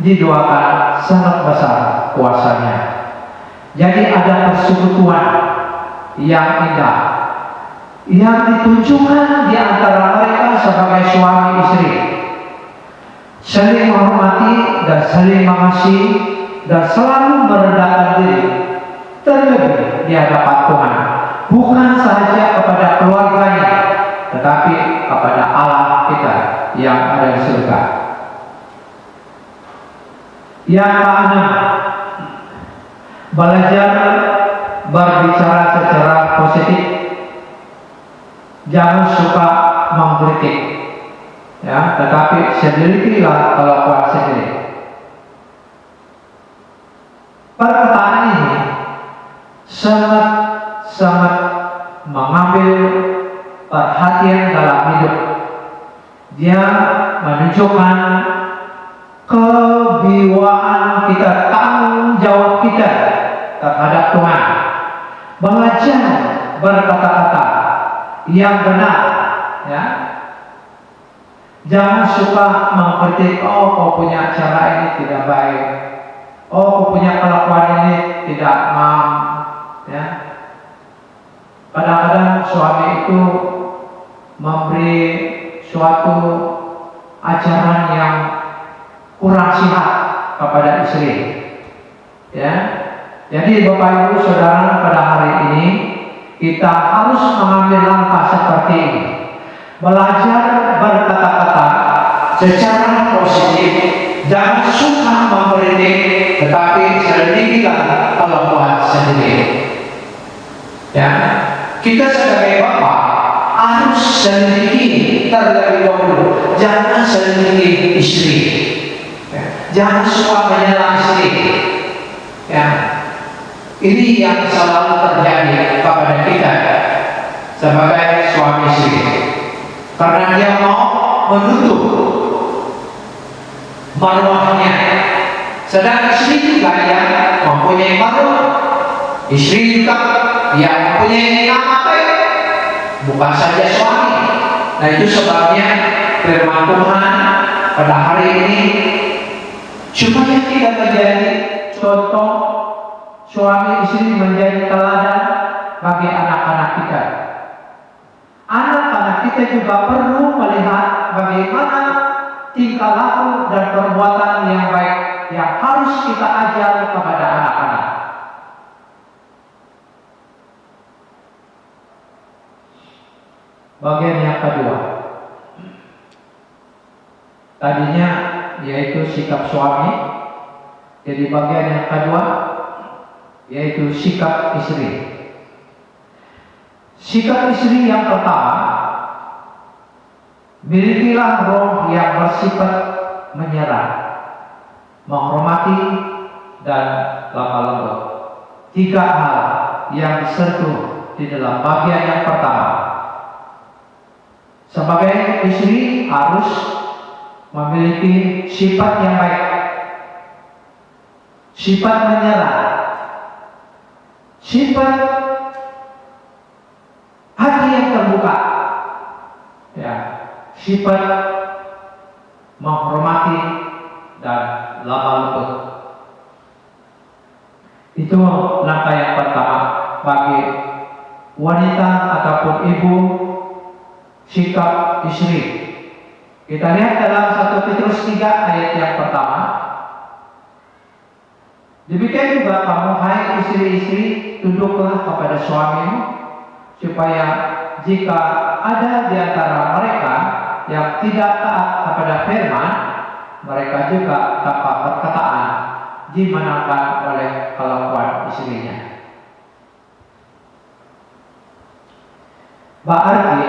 didoakan sangat besar kuasanya. Jadi ada persekutuan yang indah yang ditunjukkan di antara mereka sebagai suami istri, saling menghormati dan saling mengasihi dan selalu merendahkan diri, terlebih di hadapan Tuhan, bukan saja kepada keluarganya, tetapi kepada Allah kita yang ada di surga. Yang keenam, belajar berbicara secara positif, jangan suka mengkritik, ya, tetapi sendirilah kelakuan sendiri. Perkataan ini sangat mengambil perhatian dalam hidup. Dia menunjukkan kewibawaan kita, tanggung jawab kita terhadap Tuhan. Belajar berkata-kata yang benar, ya. Jangan suka mengkritik, oh kau punya cara ini tidak baik, oh kau punya kelakuan ini tidak ya. Kadang-kadang suami itu memberi suatu ajaran yang kurang sehat kepada istri, ya. Jadi Bapak Ibu Saudara, pada hari ini kita harus mengambil langkah seperti ini, belajar berkata-kata secara positif, jangan suka mengkritik, tetapi sendirilah kelakuan sendiri. Ya, kita sebagai bapak harus selidiki terlebih dahulu, jangan selidiki istri, ya. Jangan suka menyerang istri, ya. Ini yang selalu terjadi kepada kita sebagai suami istri, karena dia mau menutup marwahnya, sedang istri juga yang mempunyai marwah. Istri juga yang mempunyai nama baik, bukan saja suami. Nah, itu sebabnya firman Tuhan pada hari ini supaya kita menjadi contoh, suami istri menjadi teladan bagi anak-anak kita. Anak-anak kita juga perlu melihat bagaimana tingkah laku dan perbuatan yang baik yang harus kita ajar kepada anak-anak. Bagian yang kedua, tadinya yaitu sikap suami, jadi bagian yang kedua yaitu sikap istri. Sikap istri yang pertama, milikilah roh yang bersifat menyerah, menghormati, dan lemah lembut. Tiga hal yang disentuh di dalam bagian yang pertama. Sebagai istri harus memiliki sifat yang baik, sifat menyerah, sifat hati yang terbuka, ya, sifat menghormati dan lemah lembut. Itu langkah yang pertama bagi wanita ataupun ibu, sikap istri. Kita lihat dalam 1 Petrus 3 ayat yang pertama. Demikian juga kamu, hai istri-istri, tunduklah kepada suamimu, supaya jika ada di antara mereka yang tidak taat kepada firman, mereka juga tanpa perkataan dimenangkan oleh kelakuan istrinya. Berarti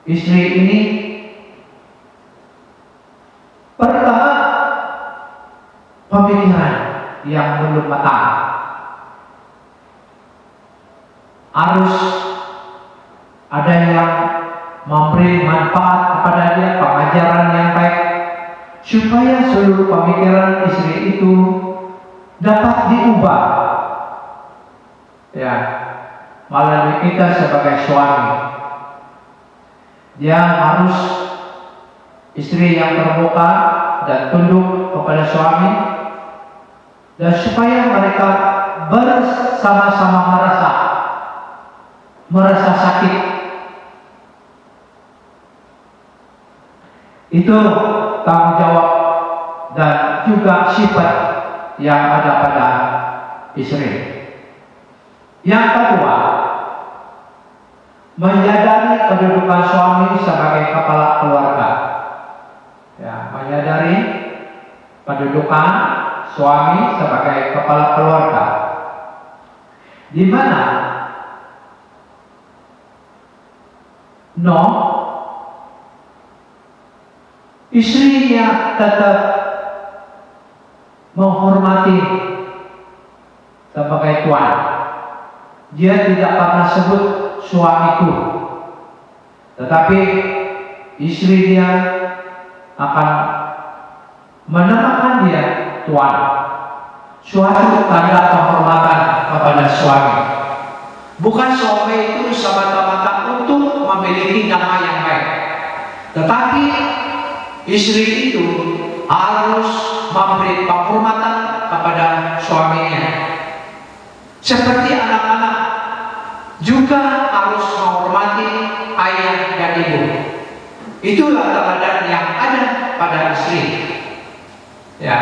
istri ini pertama pemikiran yang belum matang, harus ada yang memberi manfaat kepada dia, pengajaran yang baik, supaya seluruh pemikiran istri itu dapat diubah, ya, melalui kita sebagai suami. Dia harus istri yang terbuka dan tunduk kepada suami, dan supaya mereka bersama-sama merasa sakit. Itu tanggung jawab dan juga sifat yang ada pada istri. Yang kedua, menyadari kedudukan suami sebagai kepala keluarga. Ya, menyadari kedudukan suami sebagai kepala keluarga, di mana istrinya tetap menghormati sebagai tuan. Dia tidak pernah sebut suamiku, tetapi istri dia akan menamakan dia tuan. Suatu tanda penghormatan kepada suami. Bukan suami itu semata-mata untuk memiliki nama yang baik, tetapi istri itu harus memberi penghormatan kepada suaminya. Seperti anak-anak juga harus menghormati ayah dan ibu. Itulah teladan yang ada pada istri. Ya.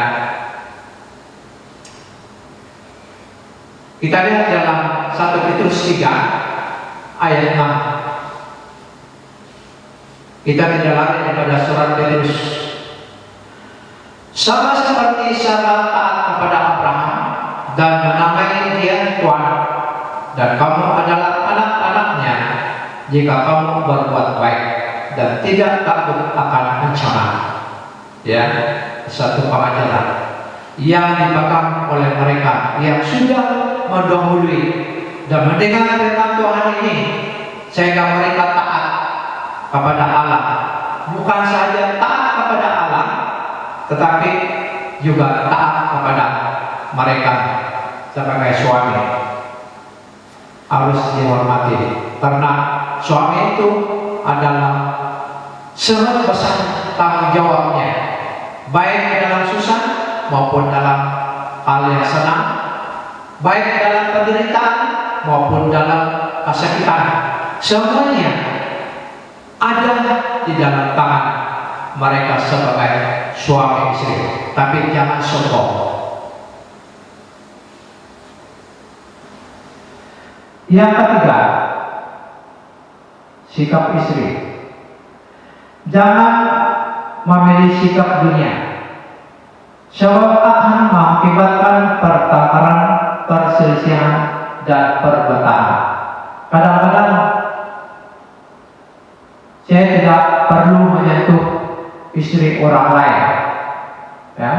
Kita lihat dalam 1 Petrus 3 ayat 6. Kita tidak lari daripada surat Petrus. Sama seperti Sarah taat kepada Abraham dan menamai dia tuan, dan kamu adalah anak-anaknya jika kamu berbuat baik dan tidak takut akan ancaman. Ya, satu pengajaran yang dipegang oleh mereka yang sudah mendahului dan mendengar firman Tuhan ini, sehingga mereka taat kepada Allah. Bukan saja taat kepada Allah, tetapi juga taat kepada mereka sebagai suami. Harus dihormati, karena suami itu adalah sangat besar tanggung jawabnya, baik dalam susah maupun dalam hal yang senang, baik dalam penderitaan maupun dalam kesakitan. Semuanya ada di dalam tangan mereka sebagai suami istri. Tapi jangan sombong. Yang ketiga, sikap istri. Jangan memilih sikap dunia, sebab akan mengakibatkan pertengkaran, perselisihan, dan perbedaan. Kadang-kadang saya tidak perlu menyentuh istri orang lain. Ya,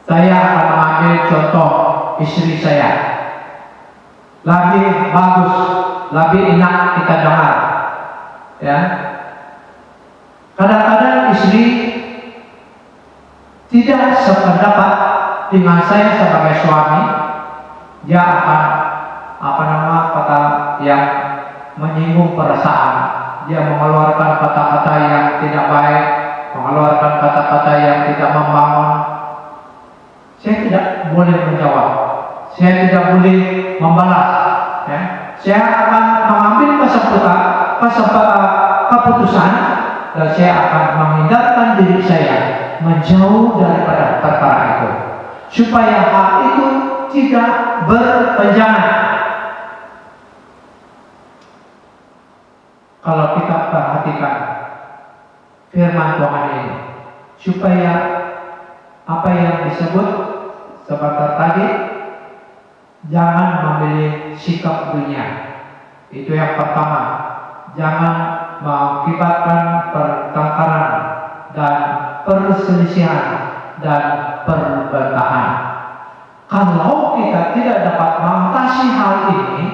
saya akan mengambil contoh istri saya. Lebih bagus, lebih enak kita dengar. Ya, kadang-kadang istri tidak sependapat dengan saya sebagai suami. Dia akan kata yang menyinggung perasaan. Dia mengeluarkan kata-kata yang tidak baik, mengeluarkan kata-kata yang tidak membangun. Saya tidak boleh menjawab, saya tidak boleh membalas. Ya, saya akan mengambil keputusan, dan saya akan menghindarkan diri saya menjauh daripada perkara itu, supaya hal itu tidak berkepanjangan. kalau kita perhatikan firman Tuhan ini, supaya apa yang disebut sebentar tadi, jangan memilih sikap dunia. Itu yang pertama. Jangan mengakibatkan pertengkaran dan perselisihan dan perbedaan. Kalau kita tidak dapat mengatasi hal ini,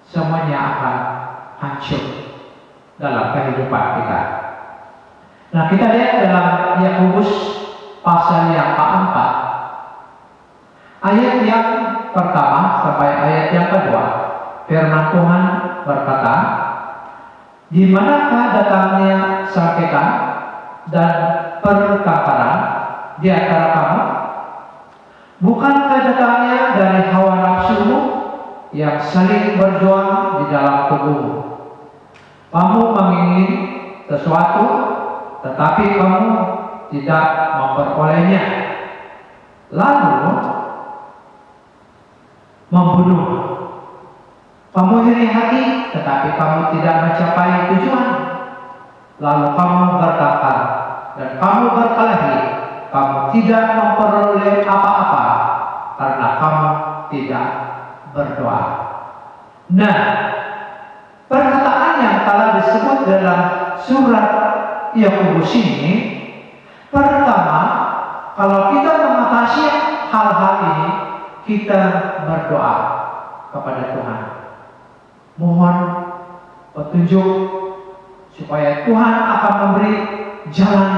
semuanya akan hancur dalam kehidupan kita. Nah, kita lihat dalam Yakobus pasal yang keempat, ayat yang pertama sampai ayat yang kedua, firman Tuhan berkata, di manakah datangnya sengketa dan pertengkaran di antara kamu? Bukankah datangnya dari hawa nafsumu yang saling berjuang di dalam tubuhmu? Kamu mengingini sesuatu, tetapi kamu tidak memperolehnya. Lalu membunuh. Kamu iri hati, tetapi kamu tidak mencapai tujuan. Lalu kamu bertengkar dan kamu berkelahi. Kamu tidak memperoleh apa-apa karena kamu tidak berdoa. Nah, perkataan yang telah disebut dalam surat Yakobus ini, pertama, kalau kita mengatasi hal-hal ini, kita berdoa kepada Tuhan. Mohon petunjuk supaya Tuhan akan memberi jalan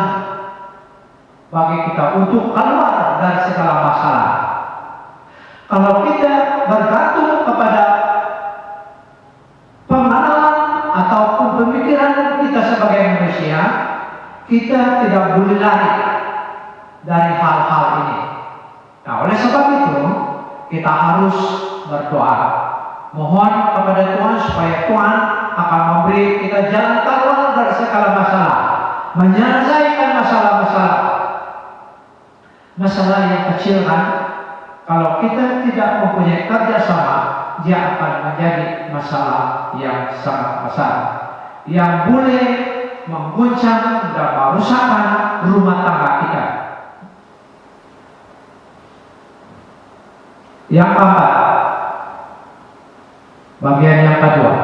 bagi kita untuk keluar dari segala masalah. Kalau kita bergantung kepada pengenalan ataupun pemikiran kita sebagai manusia, kita tidak boleh lari dari hal-hal ini. Nah, oleh sebab itu kita harus berdoa. Mohon kepada Tuhan supaya Tuhan akan memberi kita jalan keluar dari segala masalah, menyelesaikan masalah yang kecil kan. Kalau kita tidak mempunyai kerjasama, dia akan menjadi masalah yang sangat besar, yang boleh mengguncang dan merusakkan rumah tangga kita. Yang keempat, bagian yang kedua,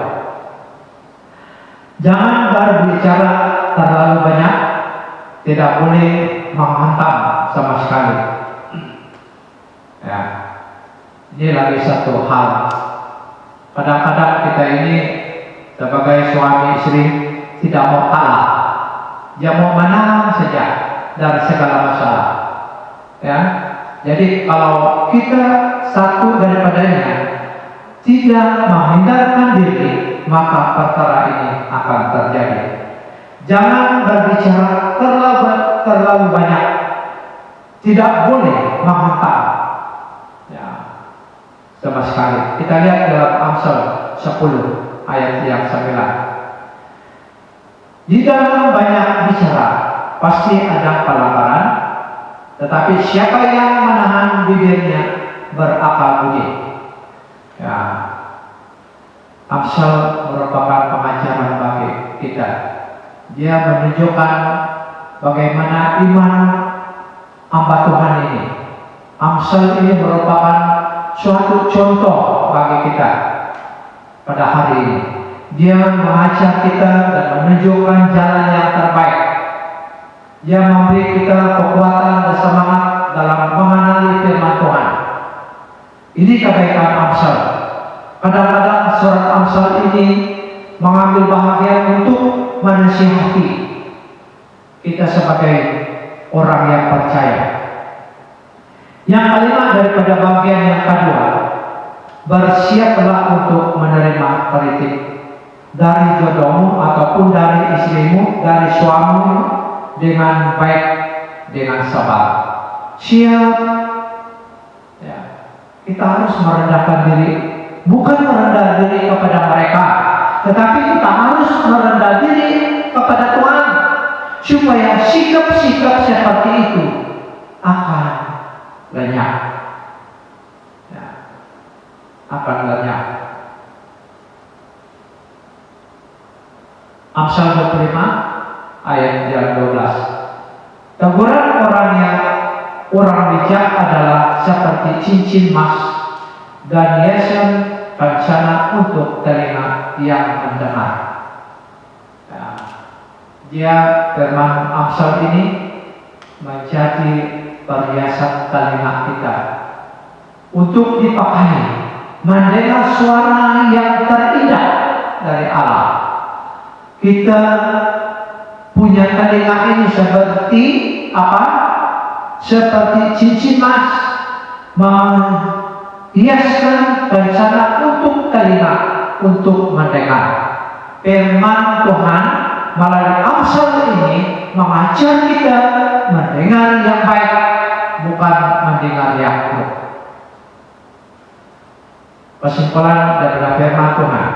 jangan berbicara terlalu banyak, tidak boleh menghantam sama sekali. Ya, ini lagi satu hal. Kadang-kadang kita ini sebagai suami istri tidak mau kalah, dia mau menang saja dari segala masalah. Ya, jadi kalau kita satu daripadanya tidak menghindarkan diri, maka perkara ini akan terjadi. Jangan berbicara terlalu banyak, tidak boleh menghantam. Ya, sama sekali. Kita lihat dalam Amsal 10 ayat yang 9. Di dalam banyak bicara pasti ada pelanggaran, tetapi siapa yang menahan bibirnya berakal budi. Ya, Amsal merupakan pengajaran bagi kita. Dia menunjukkan bagaimana iman hamba Tuhan ini. Amsal ini merupakan suatu contoh bagi kita pada hari ini. Dia mengajak kita dan menunjukkan jalan yang terbaik. Dia memberi kita kekuatan dan semangat dalam mengenali firman Tuhan. Ini kebaikan Amsal. Kadang-kadang surat Amsal ini mengambil bahagian untuk menasihati kita sebagai orang yang percaya. Yang kelima daripada bagian yang kedua, bersiaplah untuk menerima kritik dari jodohmu ataupun dari istrimu, dari suamimu dengan baik, dengan sabar. Siap. Ya, kita harus merendahkan diri, bukan merendah diri kepada mereka, tetapi kita harus merendah diri kepada Tuhan, supaya sikap-sikap seperti itu akan lenyap. Ya, akan lenyap. Amsal 25 ayat yang 12. Teguran orang bijak adalah seperti cincin emas dan hiasan rencana untuk telinga yang mendengar. Ya, dia firman Amsal ini menjadi perhiasan telinga kita untuk dipakai mendengar suara yang terindah dari Allah. Kita punya telinga ini seperti apa? Seperti cincin emas, menghiaskan rencana untuk telinga untuk mendengar. Firman Tuhan melalui Amsal ini mengajar kita mendengar yang baik, bukan mendengar yang buruk. Kesimpulan dari firman Tuhan.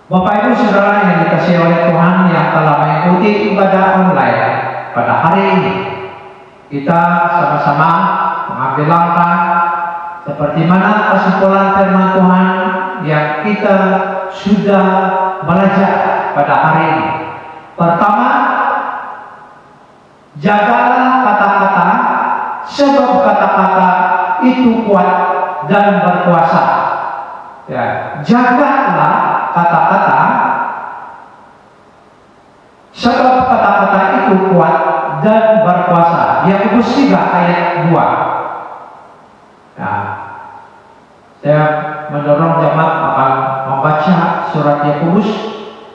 Bapak Ibu Saudara yang dikasihi oleh Tuhan yang telah mengikuti ibadah online pada hari ini, kita sama-sama mengambil langkah seperti mana kesimpulan firman Tuhan yang kita sudah belajar pada hari ini. Pertama, jagalah kata-kata, sebab kata-kata itu kuat dan berkuasa. Ya, jagalah kata-kata, sebab kata-kata itu kuat dan berkuasa. Yakobus 3 ayat 2. Nah, saya mendorong jemaat akan membaca surat Yakobus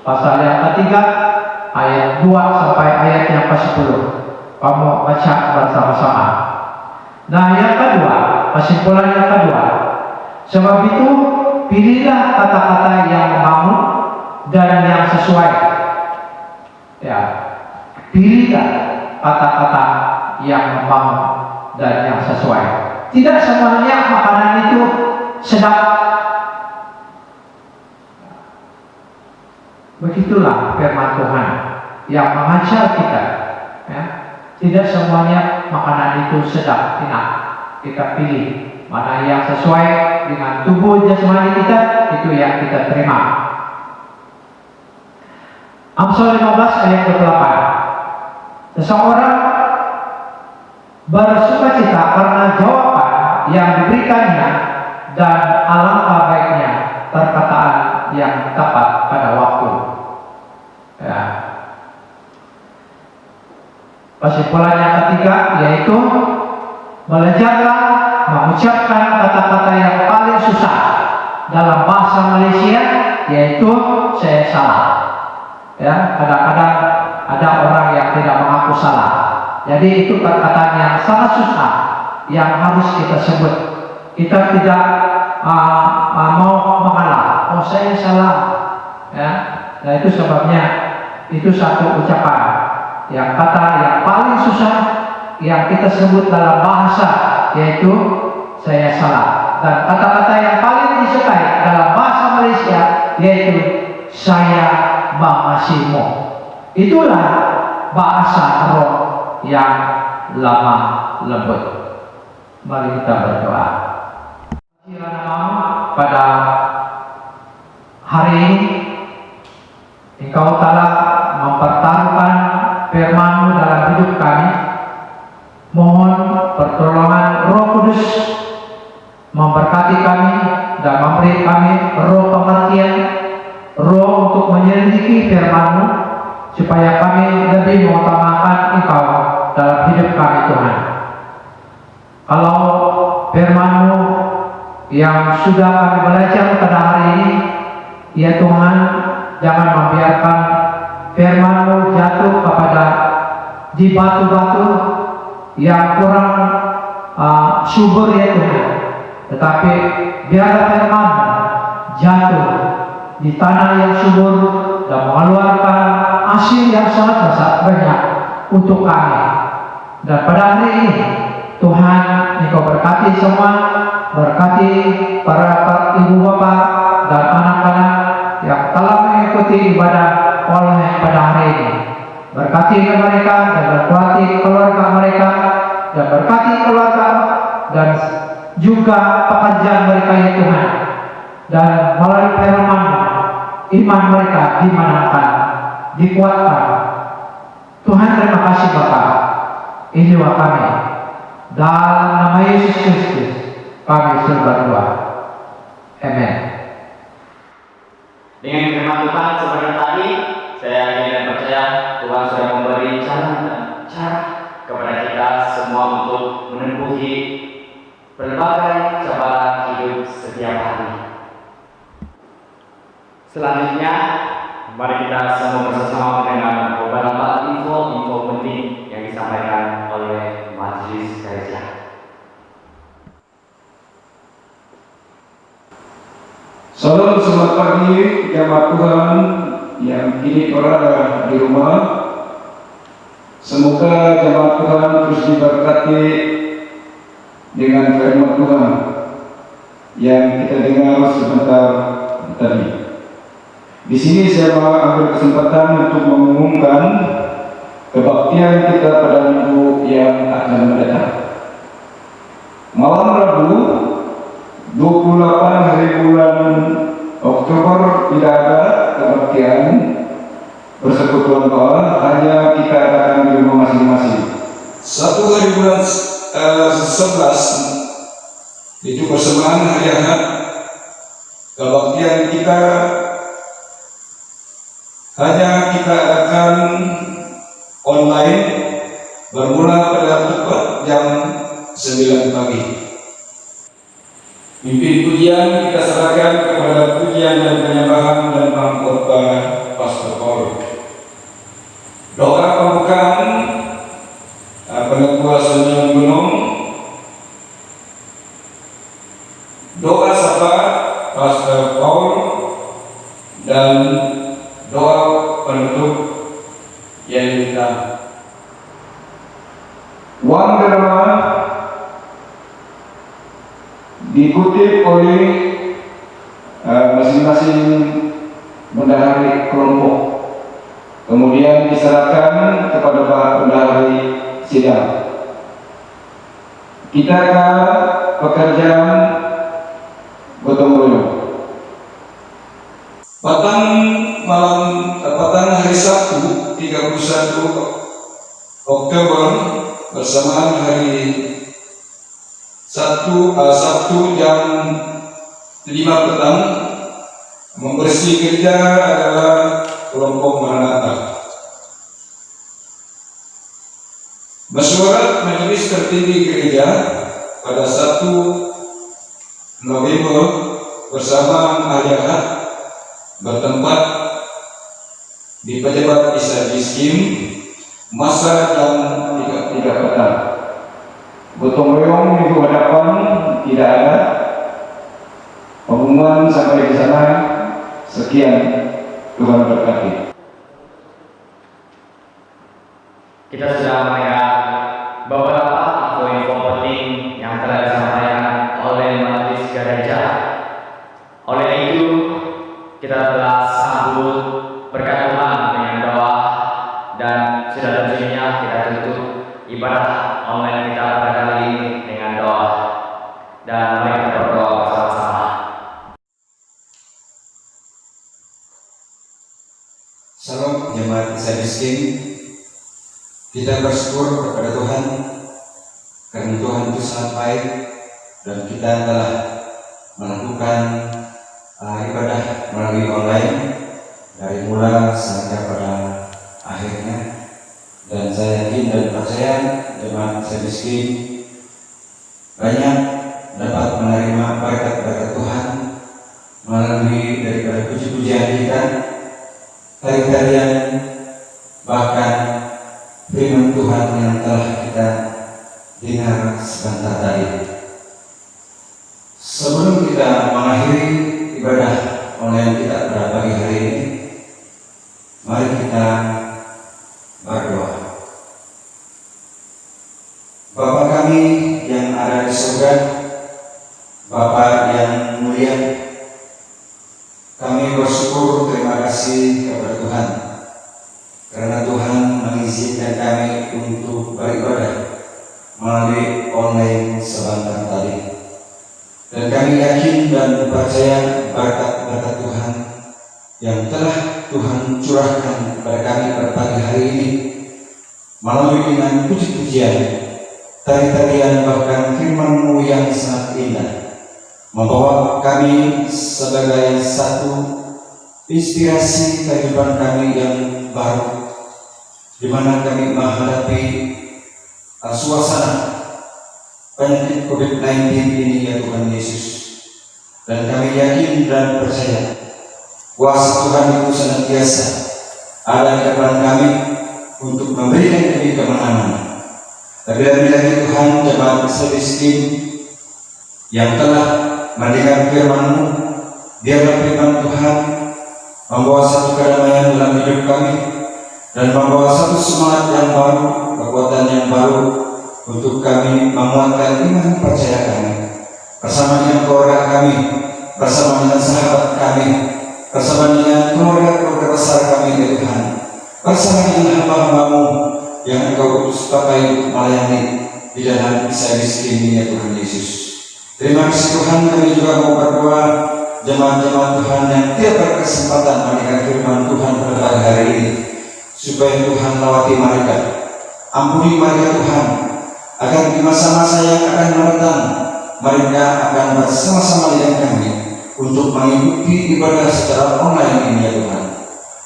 pasal yang ketiga ayat 2 sampai ayat yang ke-10. Kamu baca bersama-sama. Nah, yang kedua, kesimpulan yang kedua, sebab itu pilihlah kata-kata yang membangun dan yang sesuai. Ya, pilihlah kata-kata yang membangun dan yang sesuai. Tidak semuanya makanan itu sedap. Begitulah firman Tuhan yang mengajar kita. Ya, tidak semuanya makanan itu sedap, enak. Kita pilih mana yang sesuai dengan tubuh jasmani kita, itu yang kita terima. Amsal 15 ayat 28. Seseorang bersukacita karena jawaban yang diberikannya, dan alangkah baiknya perkataan yang tepat pada waktu. Ya. Kesimpulan yang ketiga yaitu belajarlah mengucapkan kata-kata yang paling susah dalam bahasa Malaysia, yaitu saya salah. Ya, kadang-kadang ada orang yang tidak mengaku salah. Jadi itu perkataan yang sangat susah yang harus kita sebut. Kita tidak mau mengalah. Oh, saya salah. Ya, nah itu sebabnya itu satu ucapan yang kata yang paling susah yang kita sebut dalam bahasa, yaitu saya salah. Dan kata-kata yang paling disukai dalam bahasa Malaysia yaitu saya mengasihimu. Itulah bahasa roh yang lemah lembut. Mari kita berdoa. Pada hari ini Engkau telah mempertaruhkan firman-Mu dalam hidup kami. Mohon pertolongan Roh Kudus memberkati kami dan memberi kami roh pengertian, roh untuk menyelidiki firman-Mu, supaya kami lebih mengutamakan Engkau dalam hidup kami, Tuhan. Kalau firman-Mu yang sudah kami belajar pada hari ini, ya Tuhan, jangan membiarkan firman-Mu jatuh kepada di batu-batu yang kurang subur, ya Tuhan. Tetapi biarlah firman jatuh di tanah yang subur dan mengeluarkan hasil yang sangat banyak untuk kami. Dan pada hari ini Tuhan, Engkau berkati semua, berkati para ibu bapa dan anak-anak yang telah mengikuti ibadah online pada hari ini. Berkati mereka dan berkati keluarga mereka, dan berkati keluarga dan juga pekerjaan mereka, ya Tuhan. Dan melalui firman iman mereka dimenangkan, dikuatkan. Tuhan, terima kasih Bapa. Inilah kami. Dalam nama Yesus Kristus kami berdoa. Amin. Dengan firman Tuhan seperti tadi, saya yakin dan percaya Tuhan sudah memberi jalan dan cara kepada kita semua untuk menempuhi berbagai cobaan hidup setiap hari. Selanjutnya, mari kita semua bersama mendengar beberapa info penting yang disampaikan oleh majelis gereja. Salam, selamat pagi jemaat Tuhan yang kini berada di rumah. Semoga jemaat Tuhan terus diberkati dengan firman Tuhan yang kita dengar sebentar tadi. Di sini saya mau ambil kesempatan untuk mengumumkan kebaktian kita pada minggu yang akan mendatang. Malam Rabu 28 hari bulan Oktober tidak ada kebaktian persekutuan doa, hanya kita adakan di rumah masing-masing. 1 hari bulan 11 itu persembahan hari Ahad. Kebaktian kita hanya kita adakan online bermula pada tepat jam 9 pagi. Pimpin pujian kita serahkan kepada pujian dan penyembahan dan pengkhotbah Pastor Paul. Doa pembukaan Penetua Senyum Gunung. Doa syafaat Pastor Paul dan doa penutup yang kita. Uang derma dikutip oleh masing-masing bendahari kelompok, kemudian diserahkan kepada bendahari sidang. Kita ke pekerjaan gotong royong. Petang hari Sabtu 31 Oktober bersamaan hari Sabtu jam 5 petang, membersih gereja adalah kelompok Maranatha. Mesyuarat majelis tertinggi gereja pada 1 November bersama hari Ahad bertempat di pejabat Isa Biskim, masa jam 3 petang. Gotong royong minggu hadapan tidak ada. Pengumuman sampai di sana. Sekian, Tuhan berkati. Kita sudah mendengar beberapa info penting yang telah disampaikan oleh majelis gereja. Oleh itu, kita telah sambut berkat Tuhan dengan doa, dan sudah tentunya kita tutup ibadah online kita pada kali ini dengan doa. Dan mari kita berdoa bersama-sama. Salam jemaat Isa Miskin. Kita bersyukur kepada Tuhan karena Tuhan itu sangat baik dan kita telah melakukan ibadah melalui online dari mula sampai pada akhirnya. Dan saya yakin dan percaya jemaat Isa Miskin banyak dapat menerima berkat-berkat Tuhan melalui daripada puji-pujian kita, tarian-tarian, bahkan firman Tuhan yang telah kita dengar sebentar tadi. Sebelum kita mengakhiri ibadah online kita pada pagi hari ini, mari kita berdoa. Bapa kami yang ada di surga, Bapa yang mulia, kami bersyukur, terima kasih kepada Tuhan karena Tuhan mengizinkan kami untuk beribadah melalui online sebentar tadi. Dan kami yakin dan percaya berkat-berkat Tuhan yang telah Tuhan curahkan kepada kami pada pagi hari ini melalui dengan puji-pujian, tari-tarian, bahkan firman-Mu yang sangat indah, membawa kami sebagai satu inspirasi kehidupan kami yang baru, di mana kami menghadapi suasana penyakit COVID-19 ini, ya Tuhan Yesus. Dan kami yakin dan percaya kuasa Tuhan itu senantiasa ada di depan kami untuk memberikan kami kemenangan. Terlebih lagi Tuhan, jemaat miskin yang telah mendengar firman-Mu, biarlah firman Tuhan membawa satu kedamaian dalam hidup kami dan membawa satu semangat yang baru, kekuatan yang baru untuk kami menguatkan iman percaya kami bersama dengan keluarga kami, bersama dengan sahabat kami, bersama dengan keluarga besar kami, ya Tuhan, bersama dengan hamba-hamba-Mu yang Engkau utus pakai untuk melayani di dalam kisah miskin ini, ya Tuhan Yesus. Terima kasih Tuhan. Kami juga mau berdoa jemaat-jemaat Tuhan yang tidak berkesempatan mendengar firman Tuhan pada pagi hari ini, supaya Tuhan lawati mereka, ampuni mereka Tuhan, agar di masa-masa yang akan mendatang mereka akan bersama-sama dengan kami untuk mengikuti ibadah secara online ini, ya Tuhan.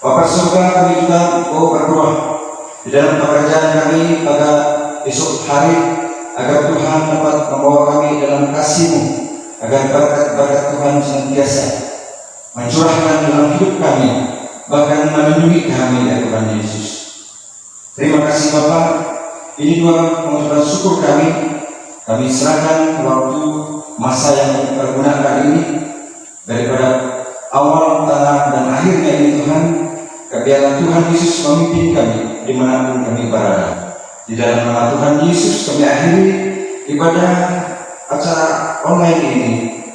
Bapa surga, kami juga mau berdoa di dalam pekerjaan kami pada esok hari, agar Tuhan dapat membawa kami dalam kasih-Mu, agar berkat-berkat Tuhan senantiasa mencurahkan dalam hidup kami, bahkan melindungi kami, ya Tuhan Yesus. Terima kasih Bapa. Ini dua pengucapan syukur kami serahkan waktu masa yang kami pergunakan ini, daripada awal, tengah, dan akhirnya ini Tuhan. Biarlah Tuhan Yesus memimpin kami dimanapun kami berada. Di dalam nama Tuhan Yesus kami akhiri ibadah acara online ini.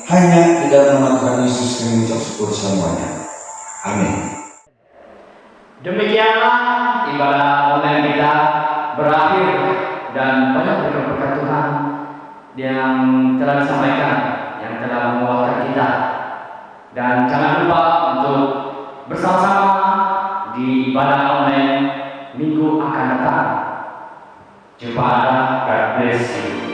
Hanya di dalam nama Tuhan Yesus kami mengucap syukur semuanya. Amin. Demikianlah ibadah online kita berakhir, dan banyak berkat Tuhan yang telah disampaikan, yang telah menguatkan kita. Dan jangan lupa untuk bersama-sama di ibadah online minggu akan datang. Jumpa, God bless you.